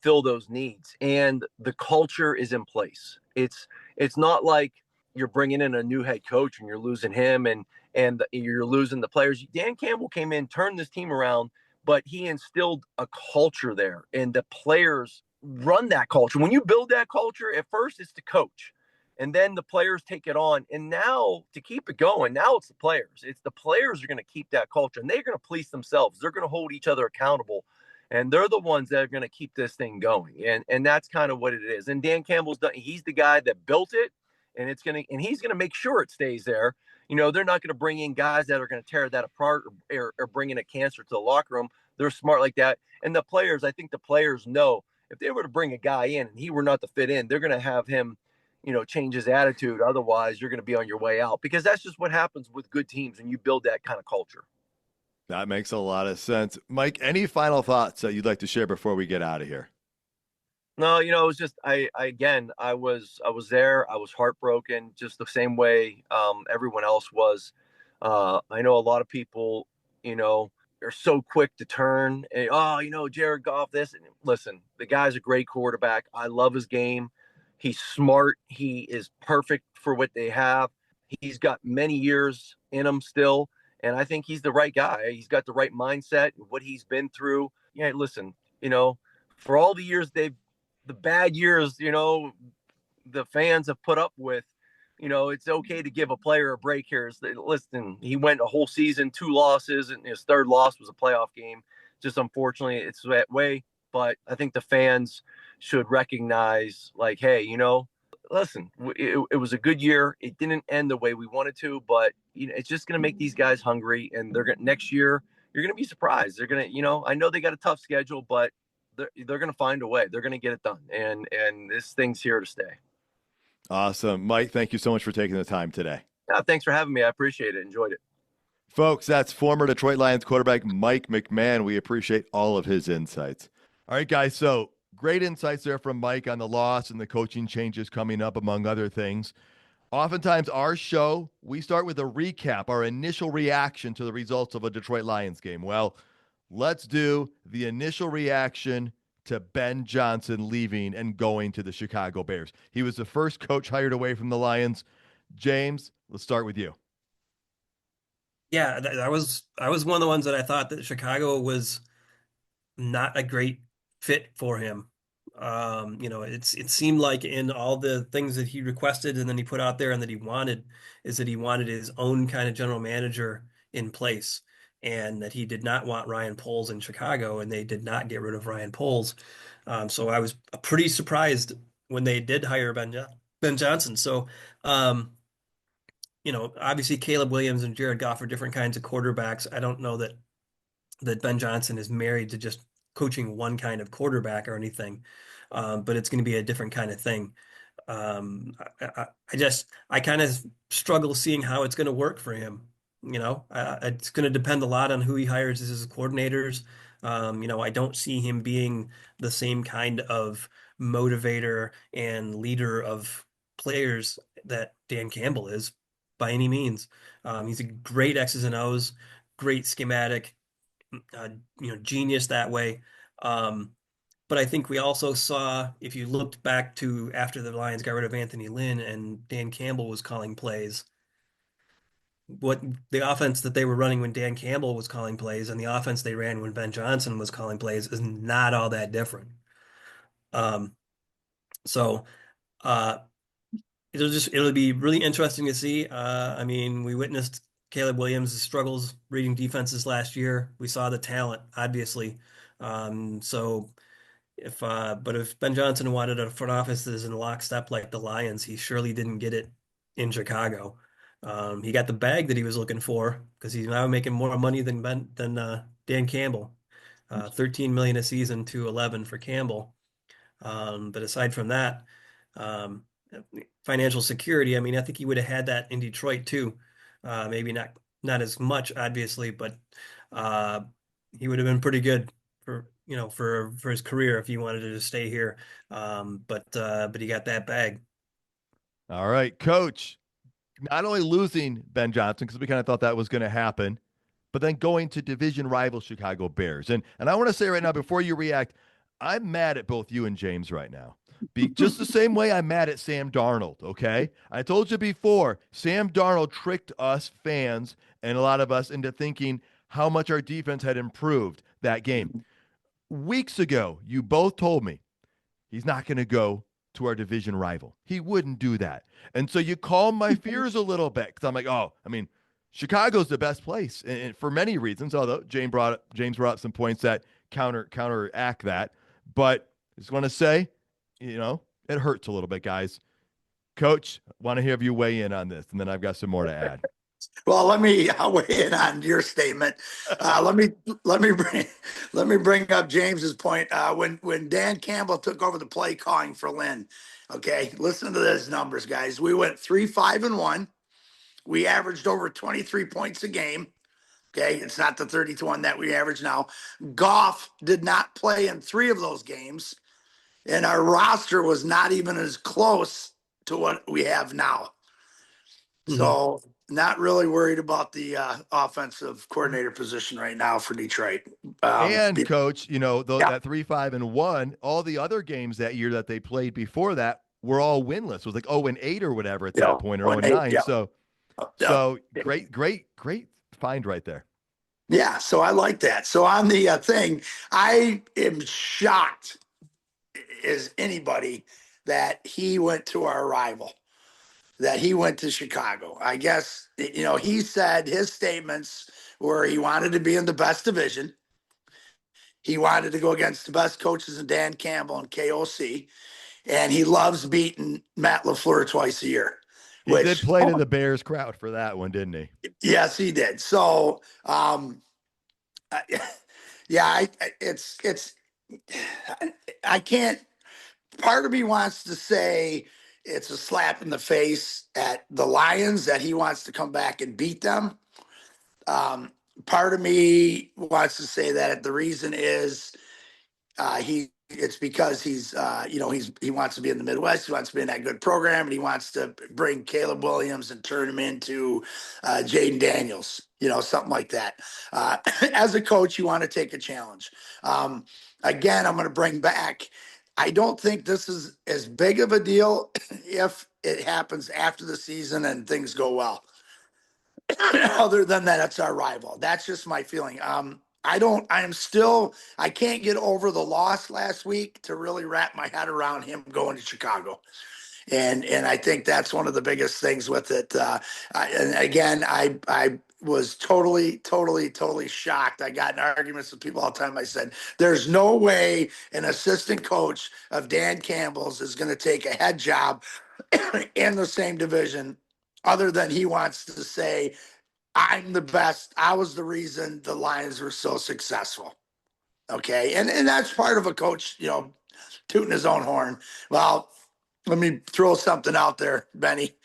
fill those needs, and the culture is in place. It's not like you're bringing in a new head coach and you're losing him and you're losing the players. Dan Campbell came in, turned this team around, but he instilled a culture there, and the players run that culture. When you build that culture, at first it's the coach, and then the players take it on. And now, to keep it going, now it's the players. It's the players are going to keep that culture, and they're going to police themselves. They're going to hold each other accountable, and they're the ones that are going to keep this thing going. And that's kind of what it is. And Dan Campbell's done. He's the guy that built it, and he's going to make sure it stays there. They're not going to bring in guys that are going to tear that apart or bring in a cancer to the locker room. They're smart like that. And the players, I think the players know, if they were to bring a guy in and he were not to fit in, they're going to have him, change his attitude. Otherwise, you're going to be on your way out, because that's just what happens with good teams when you build that kind of culture. That makes a lot of sense. Mike, any final thoughts that you'd like to share before we get out of here? No, it was just, I was there. I was heartbroken, just the same way everyone else was. I know a lot of people, are so quick to turn and, Jared Goff, this. And listen, the guy's a great quarterback. I love his game. He's smart. He is perfect for what they have. He's got many years in him still. And I think he's the right guy. He's got the right mindset, what he's been through. Yeah, listen, for all the years the bad years, the fans have put up with, it's okay to give a player a break here. Listen, he went a whole season, 2 losses, and his 3rd loss was a playoff game. Just unfortunately, it's that way. But I think the fans should recognize, like, hey, listen, it was a good year. It didn't end the way we wanted to, but it's just going to make these guys hungry. And next year, you're going to be surprised. They're going to, I know they got a tough schedule, but they're going to find a way. They're going to get it done. And this thing's here to stay. Awesome. Mike, thank you so much for taking the time today. Thanks for having me. I appreciate it. Enjoyed it. Folks, that's former Detroit Lions quarterback Mike McMahon. We appreciate all of his insights. All right, guys. So Great insights there from Mike on the loss and the coaching changes coming up, among other things. Oftentimes, our show, we start with a recap, our initial reaction to the results of a Detroit Lions game. Well, let's do the initial reaction to Ben Johnson leaving and going to the Chicago Bears. He was the first coach hired away from the Lions. James, let's start with you. Yeah, I was one of the ones that I thought that Chicago was not a great fit for him. It seemed like in all the things that he requested and then he put out there and that he wanted is that he wanted his own kind of general manager in place, and that he did not want Ryan Poles in Chicago, and they did not get rid of Ryan Poles. So I was pretty surprised when they did hire Ben Johnson. So, obviously Caleb Williams and Jared Goff are different kinds of quarterbacks. I don't know that Ben Johnson is married to just coaching one kind of quarterback or anything, but it's going to be a different kind of thing. I kind of struggle seeing how it's going to work for him. It's going to depend a lot on who he hires as his coordinators. I don't see him being the same kind of motivator and leader of players that Dan Campbell is by any means. He's a great X's and O's, great schematic, genius that way. But I think we also saw, if you looked back to after the Lions got rid of Anthony Lynn and Dan Campbell was calling plays, what the offense that they were running when Dan Campbell was calling plays and the offense they ran when Ben Johnson was calling plays is not all that different. So it'll be really interesting to see. We witnessed Caleb Williams' struggles reading defenses last year. We saw the talent, obviously. But if Ben Johnson wanted a front office that is in lockstep like the Lions, he surely didn't get it in Chicago. He got the bag that he was looking for because he's now making more money than Dan Campbell, $13 million a season to 11 for Campbell. But aside from that, financial security, I think he would have had that in Detroit too. Maybe not as much, obviously, but he would have been pretty good for his career if he wanted to just stay here. But he got that bag. All right, Coach. Not only losing Ben Johnson, because we kind of thought that was going to happen, but then going to division rival Chicago Bears. And I want to say right now, before you react, I'm mad at both you and James right now. Just the same way I'm mad at Sam Darnold, okay? I told you before, Sam Darnold tricked us fans and a lot of us into thinking how much our defense had improved that game. Weeks ago, you both told me he's not going to go to our division rival. He wouldn't do that. And so you calmed my fears a little bit because I'm like, Chicago's the best place and for many reasons, although James brought up some points that counteract that. But I just want to say, it hurts a little bit, guys. Coach, want to have you weigh in on this, and then I've got some more to add. Well, let me weigh in on your statement. Let me bring up James's point. When Dan Campbell took over the play calling for Lynn, okay, listen to those numbers, guys. We went 3-5-1. We averaged over 23 points a game. Okay, it's not the 30-1 that we average now. Goff did not play in 3 of those games, and our roster was not even as close to what we have now. Mm-hmm. So not really worried about the offensive coordinator position right now for Detroit. Coach, that 3-5-1, all the other games that year that they played before that were all winless. It was like 0-8 or whatever at that point, or 0-9. Yeah. So great find right there. Yeah, so I like that. So on the thing, I am shocked as anybody that he went to our rival, that he went to Chicago. I guess, he said his statements were he wanted to be in the best division. He wanted to go against the best coaches in Dan Campbell and KOC. And he loves beating Matt LaFleur twice a year. He did play to the Bears crowd for that one, didn't he? Yes, he did. So, I can't, part of me wants to say it's a slap in the face at the Lions that he wants to come back and beat them. Part of me wants to say that the reason is it's because he's, he wants to be in the Midwest. He wants to be in that good program, and he wants to bring Caleb Williams and turn him into Jaden Daniels, something like that. As a coach, you want to take a challenge. Again, I'm going to bring back. I don't think this is as big of a deal if it happens after the season and things go well. Other than that, it's our rival. That's just my feeling. I can't get over the loss last week to really wrap my head around him going to Chicago. And I think that's one of the biggest things with it. And again, I was totally shocked. I got in arguments with people all the time. I said, there's no way an assistant coach of Dan Campbell's is going to take a head job in the same division, other than he wants to say, I'm the best. I was the reason the Lions were so successful. Okay. And that's part of a coach, tooting his own horn. Well, let me throw something out there, Benny.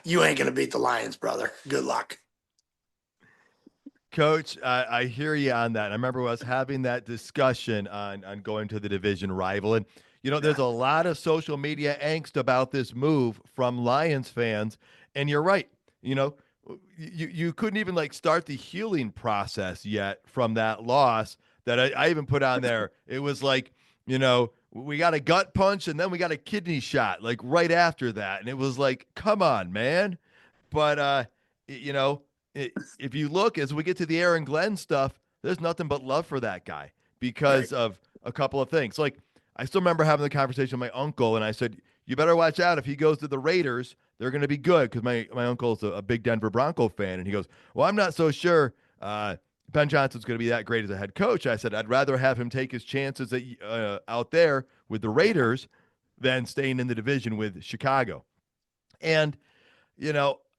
You ain't going to beat the Lions, brother. Good luck. Coach, I hear you on that. I remember us having that discussion on going to the division rival. And, there's a lot of social media angst about this move from Lions fans. And you're right. You couldn't even start the healing process yet from that loss that I even put on there. It was we got a gut punch and then we got a kidney shot right after that. And it was come on, man. But, if you look as we get to the Aaron Glenn stuff, there's nothing but love for that guy because of a couple of things. I still remember having the conversation with my uncle, and I said, you better watch out if he goes to the Raiders. They're going to be good, because my uncle is a big Denver Bronco fan, and he goes, well, I'm not so sure Ben Johnson's going to be that great as a head coach. I said, I'd rather have him take his chances out there with the Raiders than staying in the division with Chicago. And,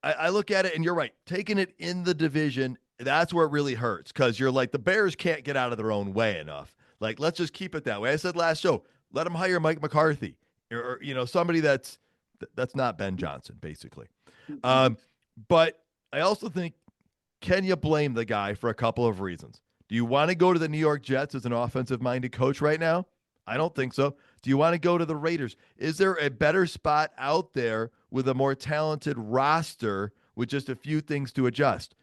I look at it, and you're right. Taking it in the division, that's where it really hurts, because you're the Bears can't get out of their own way enough. Let's just keep it that way. I said last show, let them hire Mike McCarthy or somebody that's not Ben Johnson, basically. But I also think, can you blame the guy for a couple of reasons? Do you want to go to the New York Jets as an offensive-minded coach right now? I don't think so. Do you want to go to the Raiders? Is there a better spot out there with a more talented roster with just a few things to adjust?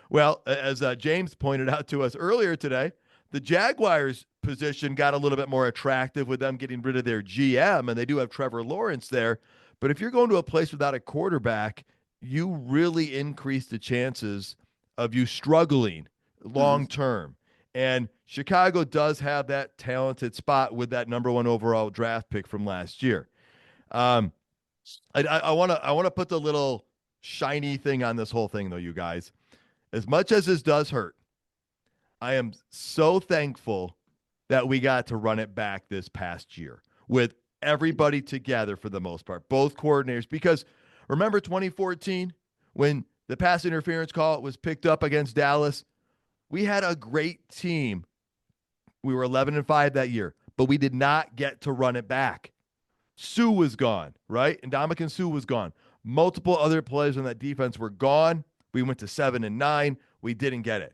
Well, as James pointed out to us earlier today, the Jaguars' position got a little bit more attractive with them getting rid of their GM, and they do have Trevor Lawrence there. But if you're going to a place without a quarterback, you really increase the chances of you struggling long term. And Chicago does have that talented spot with that number 1 overall draft pick from last year. I want to put the little shiny thing on this whole thing, though, you guys. As much as this does hurt, I am so thankful that we got to run it back this past year with everybody together for the most part, both coordinators. Because remember 2014 when the pass interference call was picked up against Dallas? We had a great team. We were 11-5 that year, but we did not get to run it back. Sue was gone, right? And Ndamukong Suh was gone. Multiple other players on that defense were gone. We went to 7-9. We didn't get it.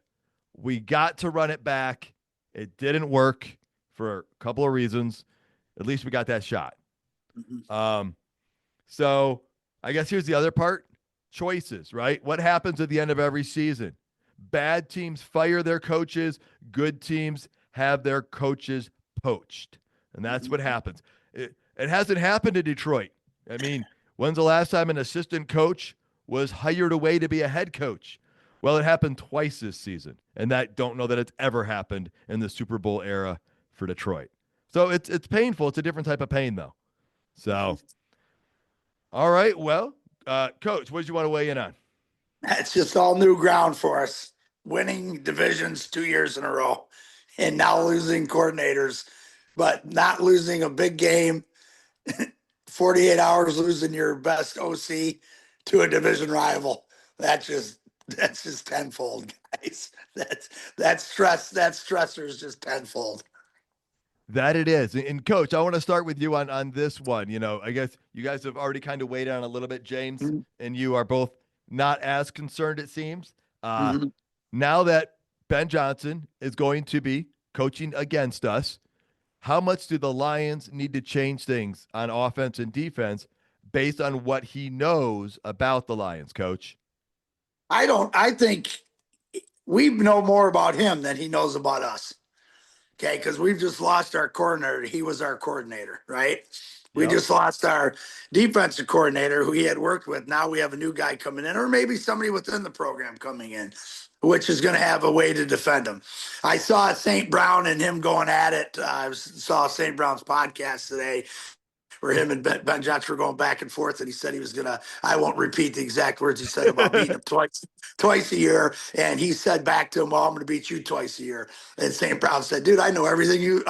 We got to run it back. It didn't work for a couple of reasons. At least we got that shot. So I guess here's the other part. Choices, right? What happens at the end of every season? Bad teams fire their coaches. Good teams have their coaches poached. And that's what happens. It hasn't happened to Detroit. I mean, when's the last time an assistant coach was hired away to be a head coach? Well, it happened twice this season. And I don't know that it's ever happened in the Super Bowl era for Detroit. So it's painful. It's a different type of pain, though. So, all right. Well, Coach, what did you want to weigh in on? That's just all new ground for us. Winning divisions 2 years in a row and now losing coordinators, but not losing a big game. 48 hours losing your best OC to a division rival. That's just tenfold, guys. That stressor is just tenfold. That it is. And Coach, I want to start with you on this one. I guess you guys have already kind of weighed on a little bit, James, and you are both not as concerned, it seems. Now that Ben Johnson is going to be coaching against us, How much do the Lions need to change things on offense and defense based on what he knows about the Lions, Coach? I think we know more about him than he knows about us. Okay, because we've just lost our coordinator. He was our coordinator, right? We Yep. just lost our defensive coordinator who he had worked with. Now we have a new guy coming in, or maybe somebody within the program coming in, which is going to have a way to defend him. I saw St. Brown and him going at it. I saw St. Brown's podcast today where him and Ben Johnson were going back and forth, and he said he was gonna. I won't repeat the exact words he said about beating him twice a year, and he said back to him, "Well, I'm going to beat you twice a year." And St. Brown said, "Dude, I know everything you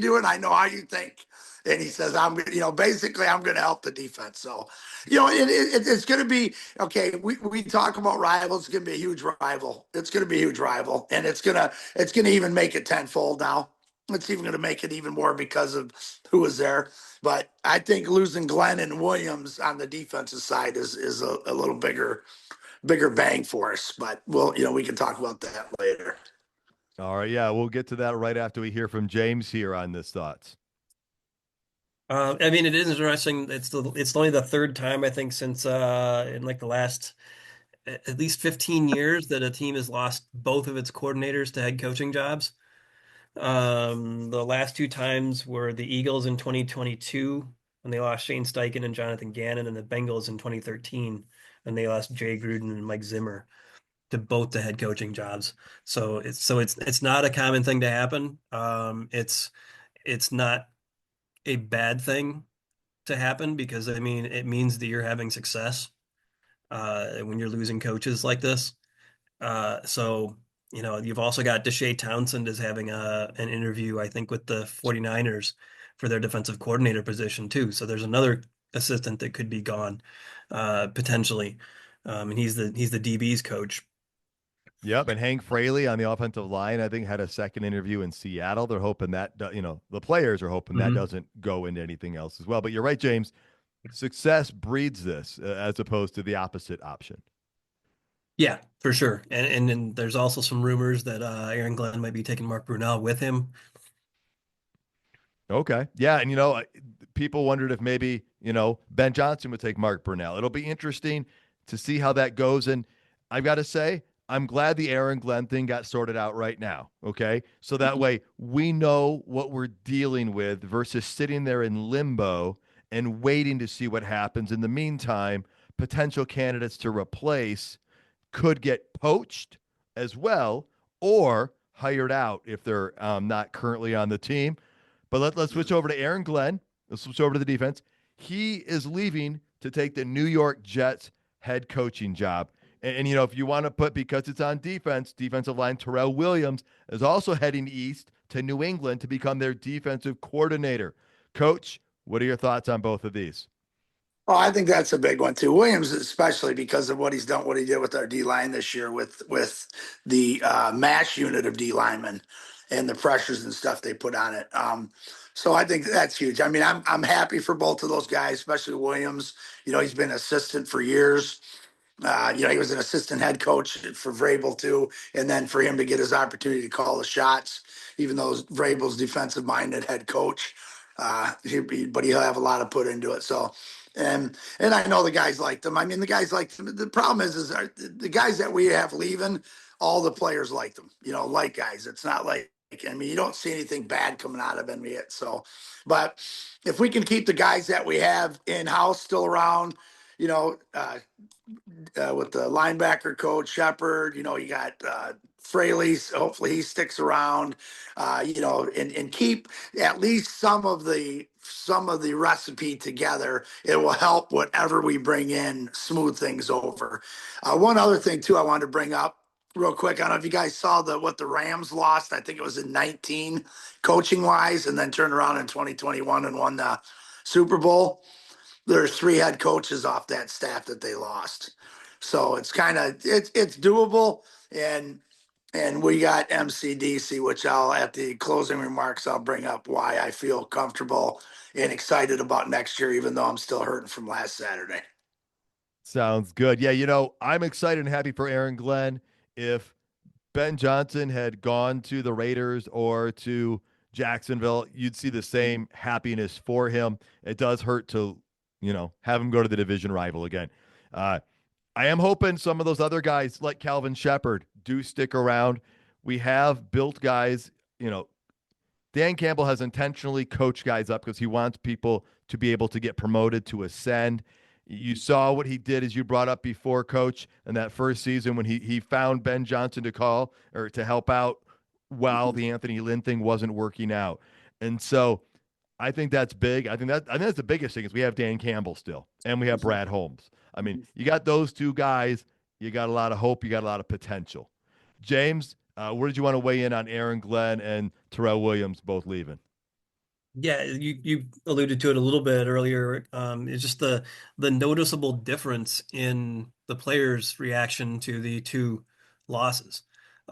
do, and I know how you think." And he says, basically, I'm going to help the defense. So, it's going to be okay. We talk about rivals. It's going to be a huge rival. It's going to be a huge rival, and it's gonna even make it tenfold now. It's even going to make it even more because of who was there. But I think losing Glenn and Williams on the defensive side is a little bigger bang for us. But we can talk about that later. All right. Yeah, we'll get to that right after we hear from James here on this thoughts. I mean, it is interesting. It's only the third time I think since in like the last at least 15 years that a team has lost both of its coordinators to head coaching jobs. The last two times were the Eagles in 2022 when they lost Shane Steichen and Jonathan Gannon, and the Bengals in 2013 when they lost Jay Gruden and Mike Zimmer to both the head coaching jobs. So it's not a common thing to happen. It's not a bad thing to happen because I mean it means that you're having success when you're losing coaches like this. So you've also got Deshae Townsend is having an interview, I think, with the 49ers for their defensive coordinator position too. So there's another assistant that could be gone potentially, and he's the DB's coach. Yep, and Hank Fraley on the offensive line, I think, had a second interview in Seattle. They're hoping that, the players are hoping that doesn't go into anything else as well. But you're right, James. Success breeds this as opposed to the opposite option. Yeah, for sure. And then there's also some rumors that Aaron Glenn might be taking Mark Brunell with him. Okay. Yeah. And, people wondered if maybe, Ben Johnson would take Mark Brunell. It'll be interesting to see how that goes. And I've got to say, I'm glad the Aaron Glenn thing got sorted out right now. Okay. So that way we know what we're dealing with versus sitting there in limbo and waiting to see what happens. In the meantime, potential candidates to replace could get poached as well or hired out if they're not currently on the team. But let's switch over to Aaron Glenn. Let's switch over to the defense. He is leaving to take the New York Jets head coaching job. And if you want to put, because it's on defense, defensive line Terrell Williams is also heading east to New England to become their defensive coordinator. Coach, what are your thoughts on both of these? Oh, I think that's a big one too. Williams, especially because of what he did with our D line this year with the mash unit of D linemen and the pressures and stuff they put on it. So I think that's huge. I mean, I'm happy for both of those guys, especially Williams. He's been assistant for years. He was an assistant head coach for Vrabel too, and then for him to get his opportunity to call the shots, even though Vrabel's defensive-minded head coach, but he'll have a lot of put into it. So, and I know the guys liked him. I mean, the guys liked him. The problem is the guys that we have leaving, all the players liked them. Like guys. It's not like. I mean, you don't see anything bad coming out of them yet. So, but if we can keep the guys that we have in house still around, with the linebacker coach Shepard, you got Fraley. Hopefully he sticks around, and keep at least some of the recipe together. It will help whatever we bring in smooth things over. One other thing too, I wanted to bring up real quick. I don't know if you guys saw what the Rams lost. I think it was in 19 coaching wise, and then turned around in 2021 and won the Super Bowl. There's 3 head coaches off that staff that they lost. So it's kind of it's doable, and we got MCDC, which at the closing remarks I'll bring up why I feel comfortable and excited about next year, even though I'm still hurting from last Saturday. Sounds good. Yeah, I'm excited and happy for Aaron Glenn. If Ben Johnson had gone to the Raiders or to Jacksonville, you'd see the same happiness for him. It does hurt to, have him go to the division rival again. I am hoping some of those other guys like Calvin Shepard do stick around. We have built guys, Dan Campbell has intentionally coached guys up because he wants people to be able to get promoted, to ascend. You saw what he did, as you brought up before, Coach, in that first season when he found Ben Johnson to call or to help out while the Anthony Lynn thing wasn't working out. And so I think that's big. I think that's the biggest thing is we have Dan Campbell still, and we have Brad Holmes. I mean, you got those two guys, you got a lot of hope, you got a lot of potential. James, where did you want to weigh in on Aaron Glenn and Terrell Williams both leaving? Yeah, you alluded to it a little bit earlier. It's just the noticeable difference in the players' reaction to the two losses.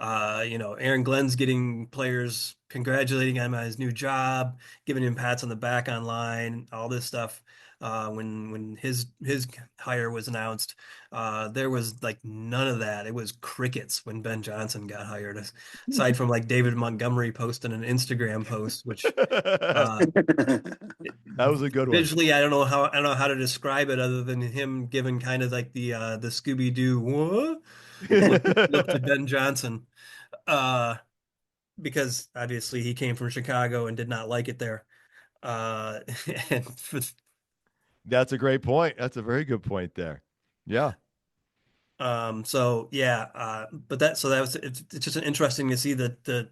Aaron Glenn's getting players congratulating him on his new job, giving him pats on the back online, all this stuff. When his hire was announced, there was like none of that. It was crickets when Ben Johnson got hired, aside from like David Montgomery posting an Instagram post, which That was a good one. visually, I don't know how to describe it other than him giving kind of like the Scooby Doo what look to Ben Johnson, because obviously he came from Chicago and did not like it there. And That's a great point. That's a very good point there. Yeah. so yeah, but that was it's just interesting to see the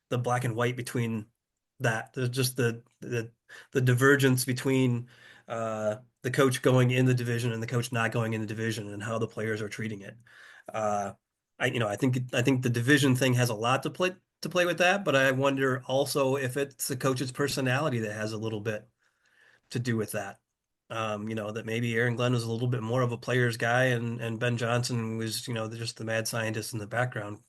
black and white between that. There's just the divergence between the coach going in the division and the coach not going in the division and how the players are treating it. I think the division thing has a lot to play with that, but I wonder also if it's the coach's personality that has a little bit to do with that. That maybe Aaron Glenn was a little bit more of a player's guy and Ben Johnson was, just the mad scientist in the background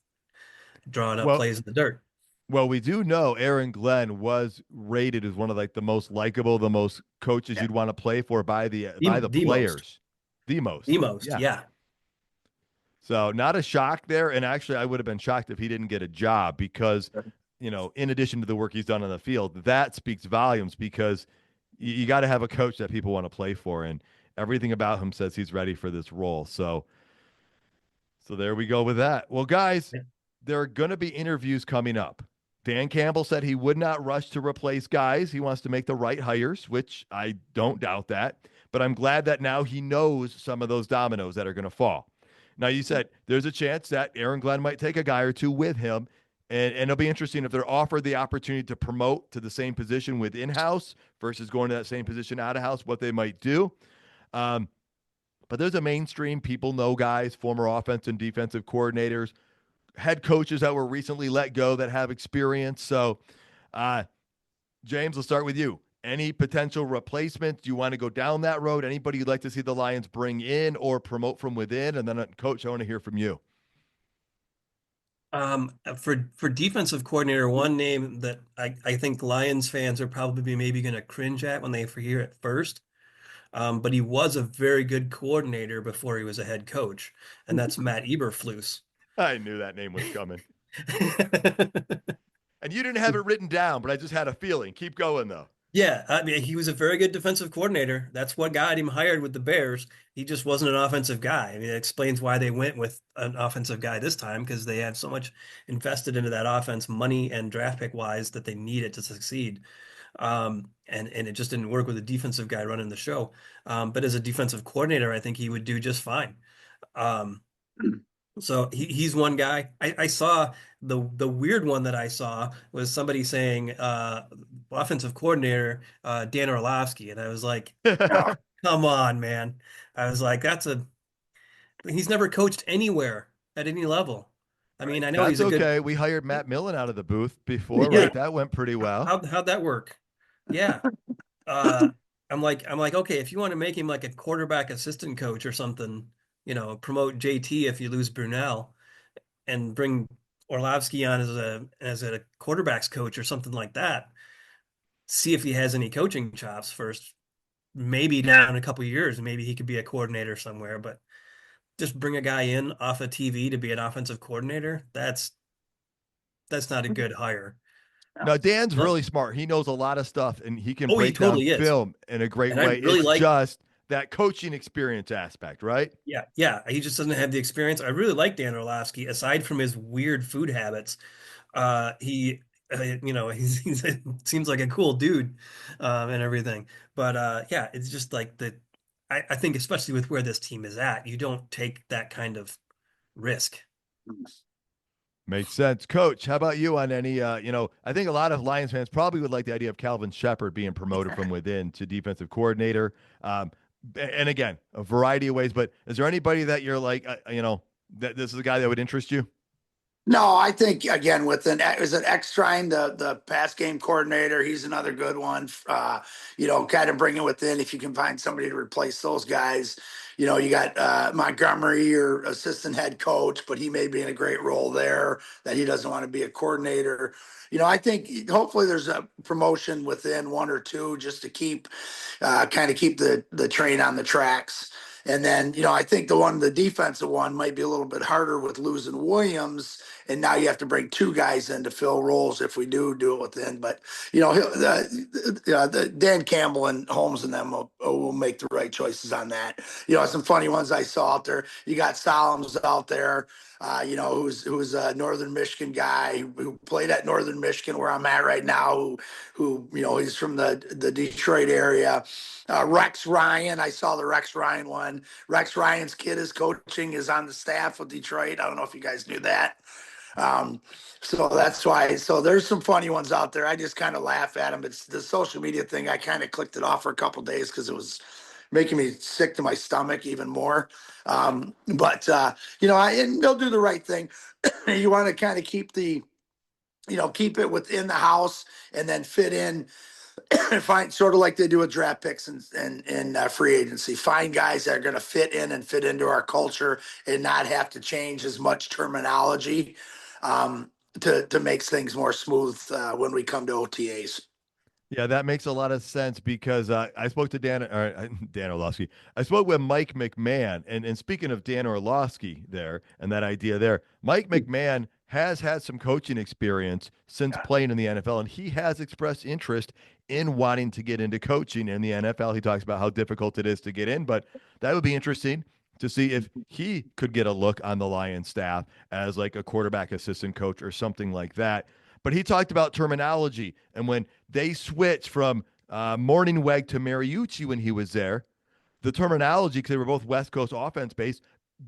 drawing up Well, plays in the dirt. well, we do know Aaron Glenn was rated as one of like the most likable, the most coaches Yeah. you'd want to play for by the The players. most. The most. The most, yeah. So not a shock there. And actually, I would have been shocked if he didn't get a job because, in addition to the work he's done on the field, that speaks volumes because you got to have a coach that people want to play for. And everything about him says he's ready for this role. So there we go with that. Well, guys, there are going to be interviews coming up. Dan Campbell said he would not rush to replace guys. He wants to make the right hires, which I don't doubt that. But I'm glad that now he knows some of those dominoes that are going to fall. Now, you said there's a chance that Aaron Glenn might take a guy or two with him. And it'll be interesting if they're offered the opportunity to promote to the same position with in-house versus going to that same position out-of-house, what they might do. But there's a mainstream, people know guys, former offense and defensive coordinators, head coaches that were recently let go that have experience. So, James, let's start with you. Any potential replacements? Do you want to go down that road? Anybody you'd like to see the Lions bring in or promote from within? And then, Coach, I want to hear from you. For defensive coordinator, one name that I think Lions fans are probably maybe going to cringe at when they hear it first. But he was a very good coordinator before he was a head coach, and that's Matt Eberflus. I knew that name was coming. And you didn't have it written down, but I just had a feeling. Keep going, though. Yeah, I mean, he was a very good defensive coordinator. That's what got him hired with the Bears. He just wasn't an offensive guy. I mean, it explains why they went with an offensive guy this time because they had so much invested into that offense, money and draft pick wise, that they needed to succeed. And it just didn't work with a defensive guy running the show. But as a defensive coordinator, I think he would do just fine. So he's one guy. I saw the weird one that I saw was somebody saying offensive coordinator Dan Orlovsky, and I was like, oh, come on, man. I was like, he's never coached anywhere at any level. I mean, I know That's he's okay. We hired Matt Millen out of the booth before, right? That went pretty well. How'd that work? Yeah. I'm like, okay, if you want to make him like a quarterback assistant coach or something, promote JT if you lose Brunell and bring Orlovsky on as a quarterbacks coach or something like that. See if he has any coaching chops first. Maybe down in a couple of years, maybe he could be a coordinator somewhere, but just bring a guy in off of TV to be an offensive coordinator. That's not a good hire. No, Dan's No. really smart. He knows a lot of stuff and he can Oh, he break down totally is. film in a great And I way. really It's like, just that coaching experience aspect, right? yeah, he just doesn't have the experience. I really like Dan Orlovsky, aside from his weird food habits. He, he's seems like a cool dude, and everything. But yeah, it's just like I think especially with where this team is at, you don't take that kind of risk. Makes sense. Coach, how about you on any, I think a lot of Lions fans probably would like the idea of Calvin Shepard being promoted from within to defensive coordinator. And again, a variety of ways, but is there anybody that you're like, that this is a guy that would interest you? No, I think again with is it Extrine, the pass game coordinator? He's another good one. Kind of bring it within if you can find somebody to replace those guys. You got Montgomery, your assistant head coach, but he may be in a great role there. That he doesn't want to be a coordinator. I think hopefully there's a promotion within one or two just to kind of keep the train on the tracks. And then, I think the defensive one might be a little bit harder with losing Williams. And now you have to bring two guys in to fill roles if we do it within. But, the Dan Campbell and Holmes and them will make the right choices on that. Some funny ones I saw out there. You got Solomons out there, who's a Northern Michigan guy who played at Northern Michigan where I'm at right now, who he's from the Detroit area. Rex Ryan, I saw the Rex Ryan one. Rex Ryan's kid is on the staff with Detroit. I don't know if you guys knew that. So that's why. So there's some funny ones out there. I just kind of laugh at them. It's the social media thing. I kind of clicked it off for a couple of days because it was making me sick to my stomach even more. But and they'll do the right thing. You want to kind of keep keep it within the house and then fit in. Find sort of like they do with draft picks and free agency. Find guys that are going to fit in and fit into our culture and not have to change as much terminology to make things more smooth when we come to OTAs. Yeah, that makes a lot of sense because I spoke to Dan Orlovsky. I spoke with Mike McMahon, and speaking of Dan Orlovsky there and that idea there, Mike McMahon has had some coaching experience since playing in the NFL, and he has expressed interest in wanting to get into coaching in the NFL. He talks about how difficult it is to get in, but that would be interesting to see if he could get a look on the Lions staff as like a quarterback assistant coach or something like that. But he talked about terminology, and when they switched from Morningweg to Mariucci when he was there, the terminology, because they were both West Coast offense based,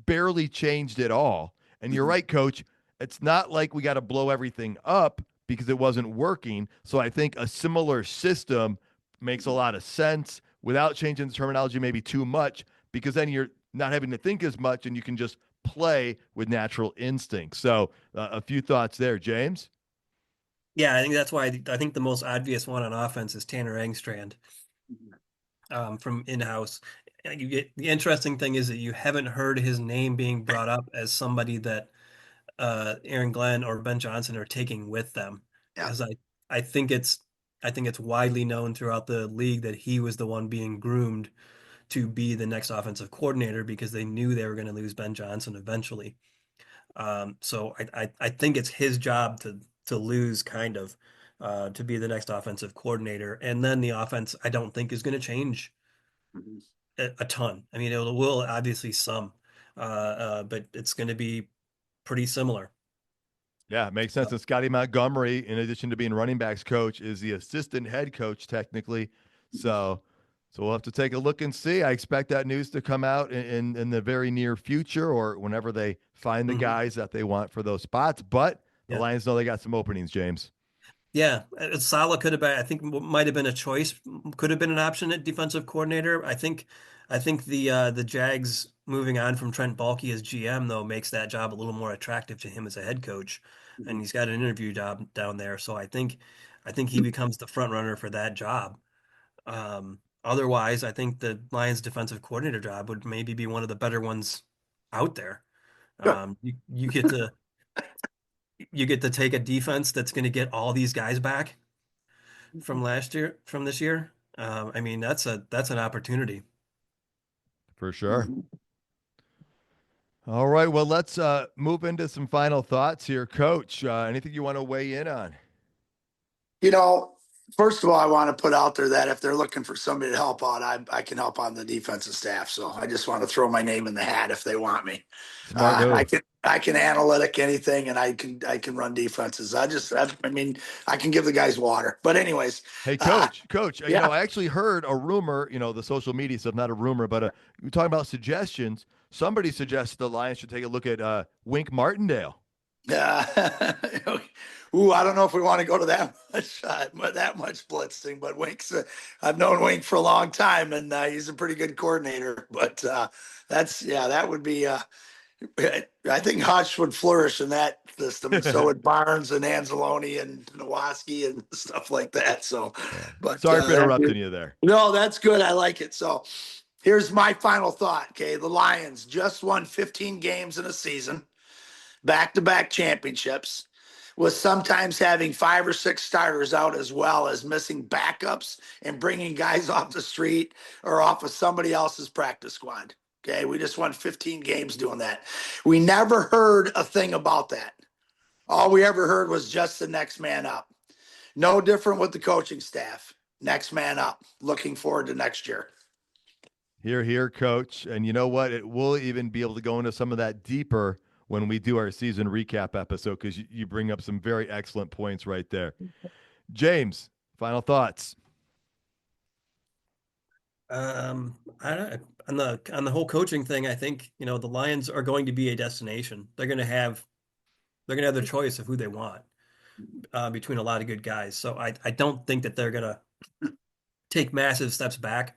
barely changed at all. And you're right, Coach. It's not like we got to blow everything up because it wasn't working. So I think a similar system makes a lot of sense without changing the terminology maybe too much, because then you're not having to think as much and you can just play with natural instinct. So a few thoughts there, James. Yeah, I think that's why I think the most obvious one on offense is Tanner Engstrand, from in-house. The interesting thing is that you haven't heard his name being brought up as somebody that Aaron Glenn or Ben Johnson are taking with them, Yeah. because I think it's widely known throughout the league that he was the one being groomed to be the next offensive coordinator because they knew they were going to lose Ben Johnson eventually. So I think it's his job to lose, kind of, to be the next offensive coordinator, and then the offense I don't think is going to change a ton. I mean, it will obviously some, but it's going to be pretty similar. Yeah, it makes sense. And Scotty Montgomery, in addition to being running backs coach, is the assistant head coach technically. So we'll have to take a look and see. I expect that news to come out in the very near future or whenever they find the guys that they want for those spots. But the Yeah. Lions know they got some openings, James. Yeah, Saleh could have been. I think might have been a choice. Could have been an option at defensive coordinator. I think the Jags moving on from Trent Baalke as GM though makes that job a little more attractive to him as a head coach, and he's got an interview job down there. So I think he becomes the front runner for that job. Otherwise, I think the Lions defensive coordinator job would maybe be one of the better ones out there. You get to take a defense that's going to get all these guys back from this year. I mean, that's an opportunity. For sure. All right. Well, let's move into some final thoughts here, Coach. Anything you want to weigh in on? First of all, I want to put out there that if they're looking for somebody to help out, I can help on the defensive staff. So I just want to throw my name in the hat if they want me. Smart move. I can analytic anything, and I can run defenses. I can give the guys water. But anyways, hey, coach, yeah. I actually heard a rumor. The social media stuff, not a rumor, but we're talking about suggestions. Somebody suggested the Lions should take a look at Wink Martindale. Ooh, I don't know if we want to go to that much blitzing, but Wink's. I've known Wink for a long time, and he's a pretty good coordinator. But that would be. I think Hutch would flourish in that system, and so would Barnes and Anzalone and Nowaski and stuff like that. So, but sorry for interrupting you there. No, that's good. I like it. So, here's my final thought. Okay, the Lions just won 15 games in a season, back-to-back championships, with sometimes having 5 or 6 starters out as well as missing backups and bringing guys off the street or off of somebody else's practice squad. Okay, we just won 15 games doing that. We never heard a thing about that. All we ever heard was just the next man up. No different with the coaching staff. Next man up. Looking forward to next year. Here, coach. And you know what? We'll even be able to go into some of that deeper when we do our season recap episode, because you bring up some very excellent points right there. James, final thoughts. I don't know. On the whole coaching thing, I think, the Lions are going to be a destination. They're going to have their choice of who they want between a lot of good guys. So I don't think that they're going to take massive steps back.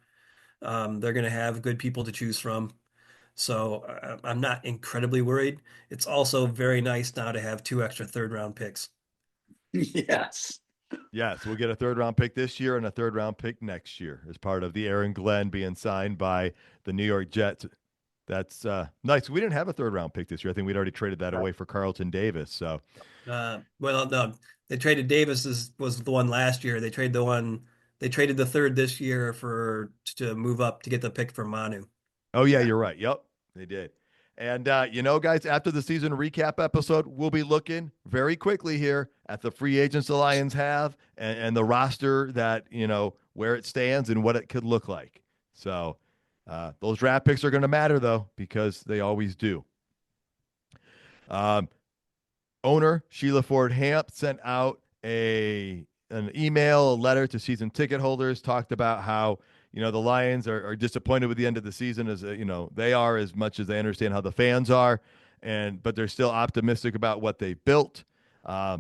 They're going to have good people to choose from. So I'm not incredibly worried. It's also very nice now to have 2 extra 3rd-round picks. Yes. Yes, we'll get a 3rd-round pick this year and a 3rd-round pick next year as part of the Aaron Glenn being signed by the New York Jets. That's nice. We didn't have a 3rd-round pick this year. I think we'd already traded that away for Carlton Davis. So, they traded Davis was the one last year. They traded the 3rd this year to move up to get the pick for Manu. Oh yeah, you're right. Yep, they did. And, guys, after the season recap episode, we'll be looking very quickly here at the free agents the Lions have and the roster that, where it stands and what it could look like. So those draft picks are going to matter, though, because they always do. Owner Sheila Ford Hamp sent out an email, a letter to season ticket holders, talked about how, the Lions are disappointed with the end of the season, as they are, as much as they understand how the fans are, but they're still optimistic about what they built. A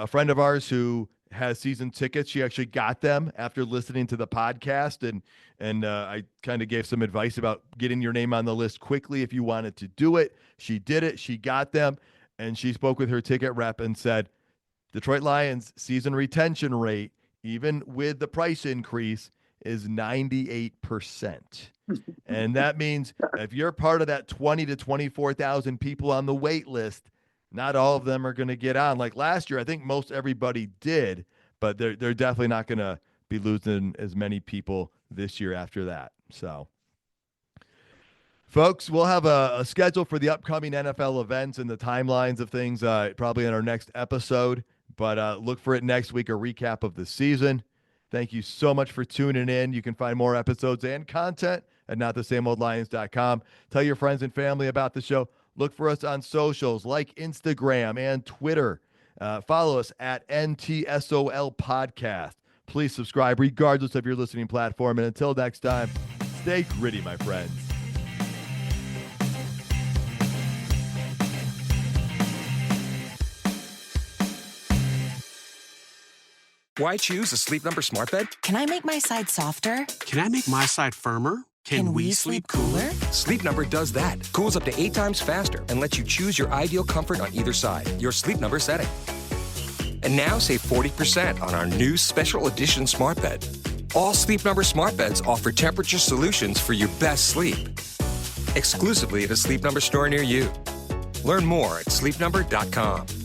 friend of ours who has season tickets, she actually got them after listening to the podcast, and I kind of gave some advice about getting your name on the list quickly if you wanted to do it. She did it. She got them, and she spoke with her ticket rep and said, Detroit Lions season retention rate, even with the price increase, is 98%. And that means if you're part of that 20 to 24,000 people on the wait list, not all of them are going to get on. Like last year, I think most everybody did, but they're definitely not going to be losing as many people this year after that. So, folks, we'll have a schedule for the upcoming NFL events and the timelines of things probably in our next episode, but look for it next week, a recap of the season. Thank you so much for tuning in. You can find more episodes and content at notthesameoldlions.com. Tell your friends and family about the show. Look for us on socials like Instagram and Twitter. Follow us at NTSOL Podcast. Please subscribe regardless of your listening platform. And until next time, stay gritty, my friends. Why choose a Sleep Number smart bed? Can I make my side softer? Can I make my side firmer? Can we sleep cooler? Sleep Number does that. Cools up to 8 times faster and lets you choose your ideal comfort on either side, your Sleep Number setting. And now save 40% on our new special edition smart bed. All Sleep Number smart beds offer temperature solutions for your best sleep. Exclusively at a Sleep Number store near you. Learn more at sleepnumber.com.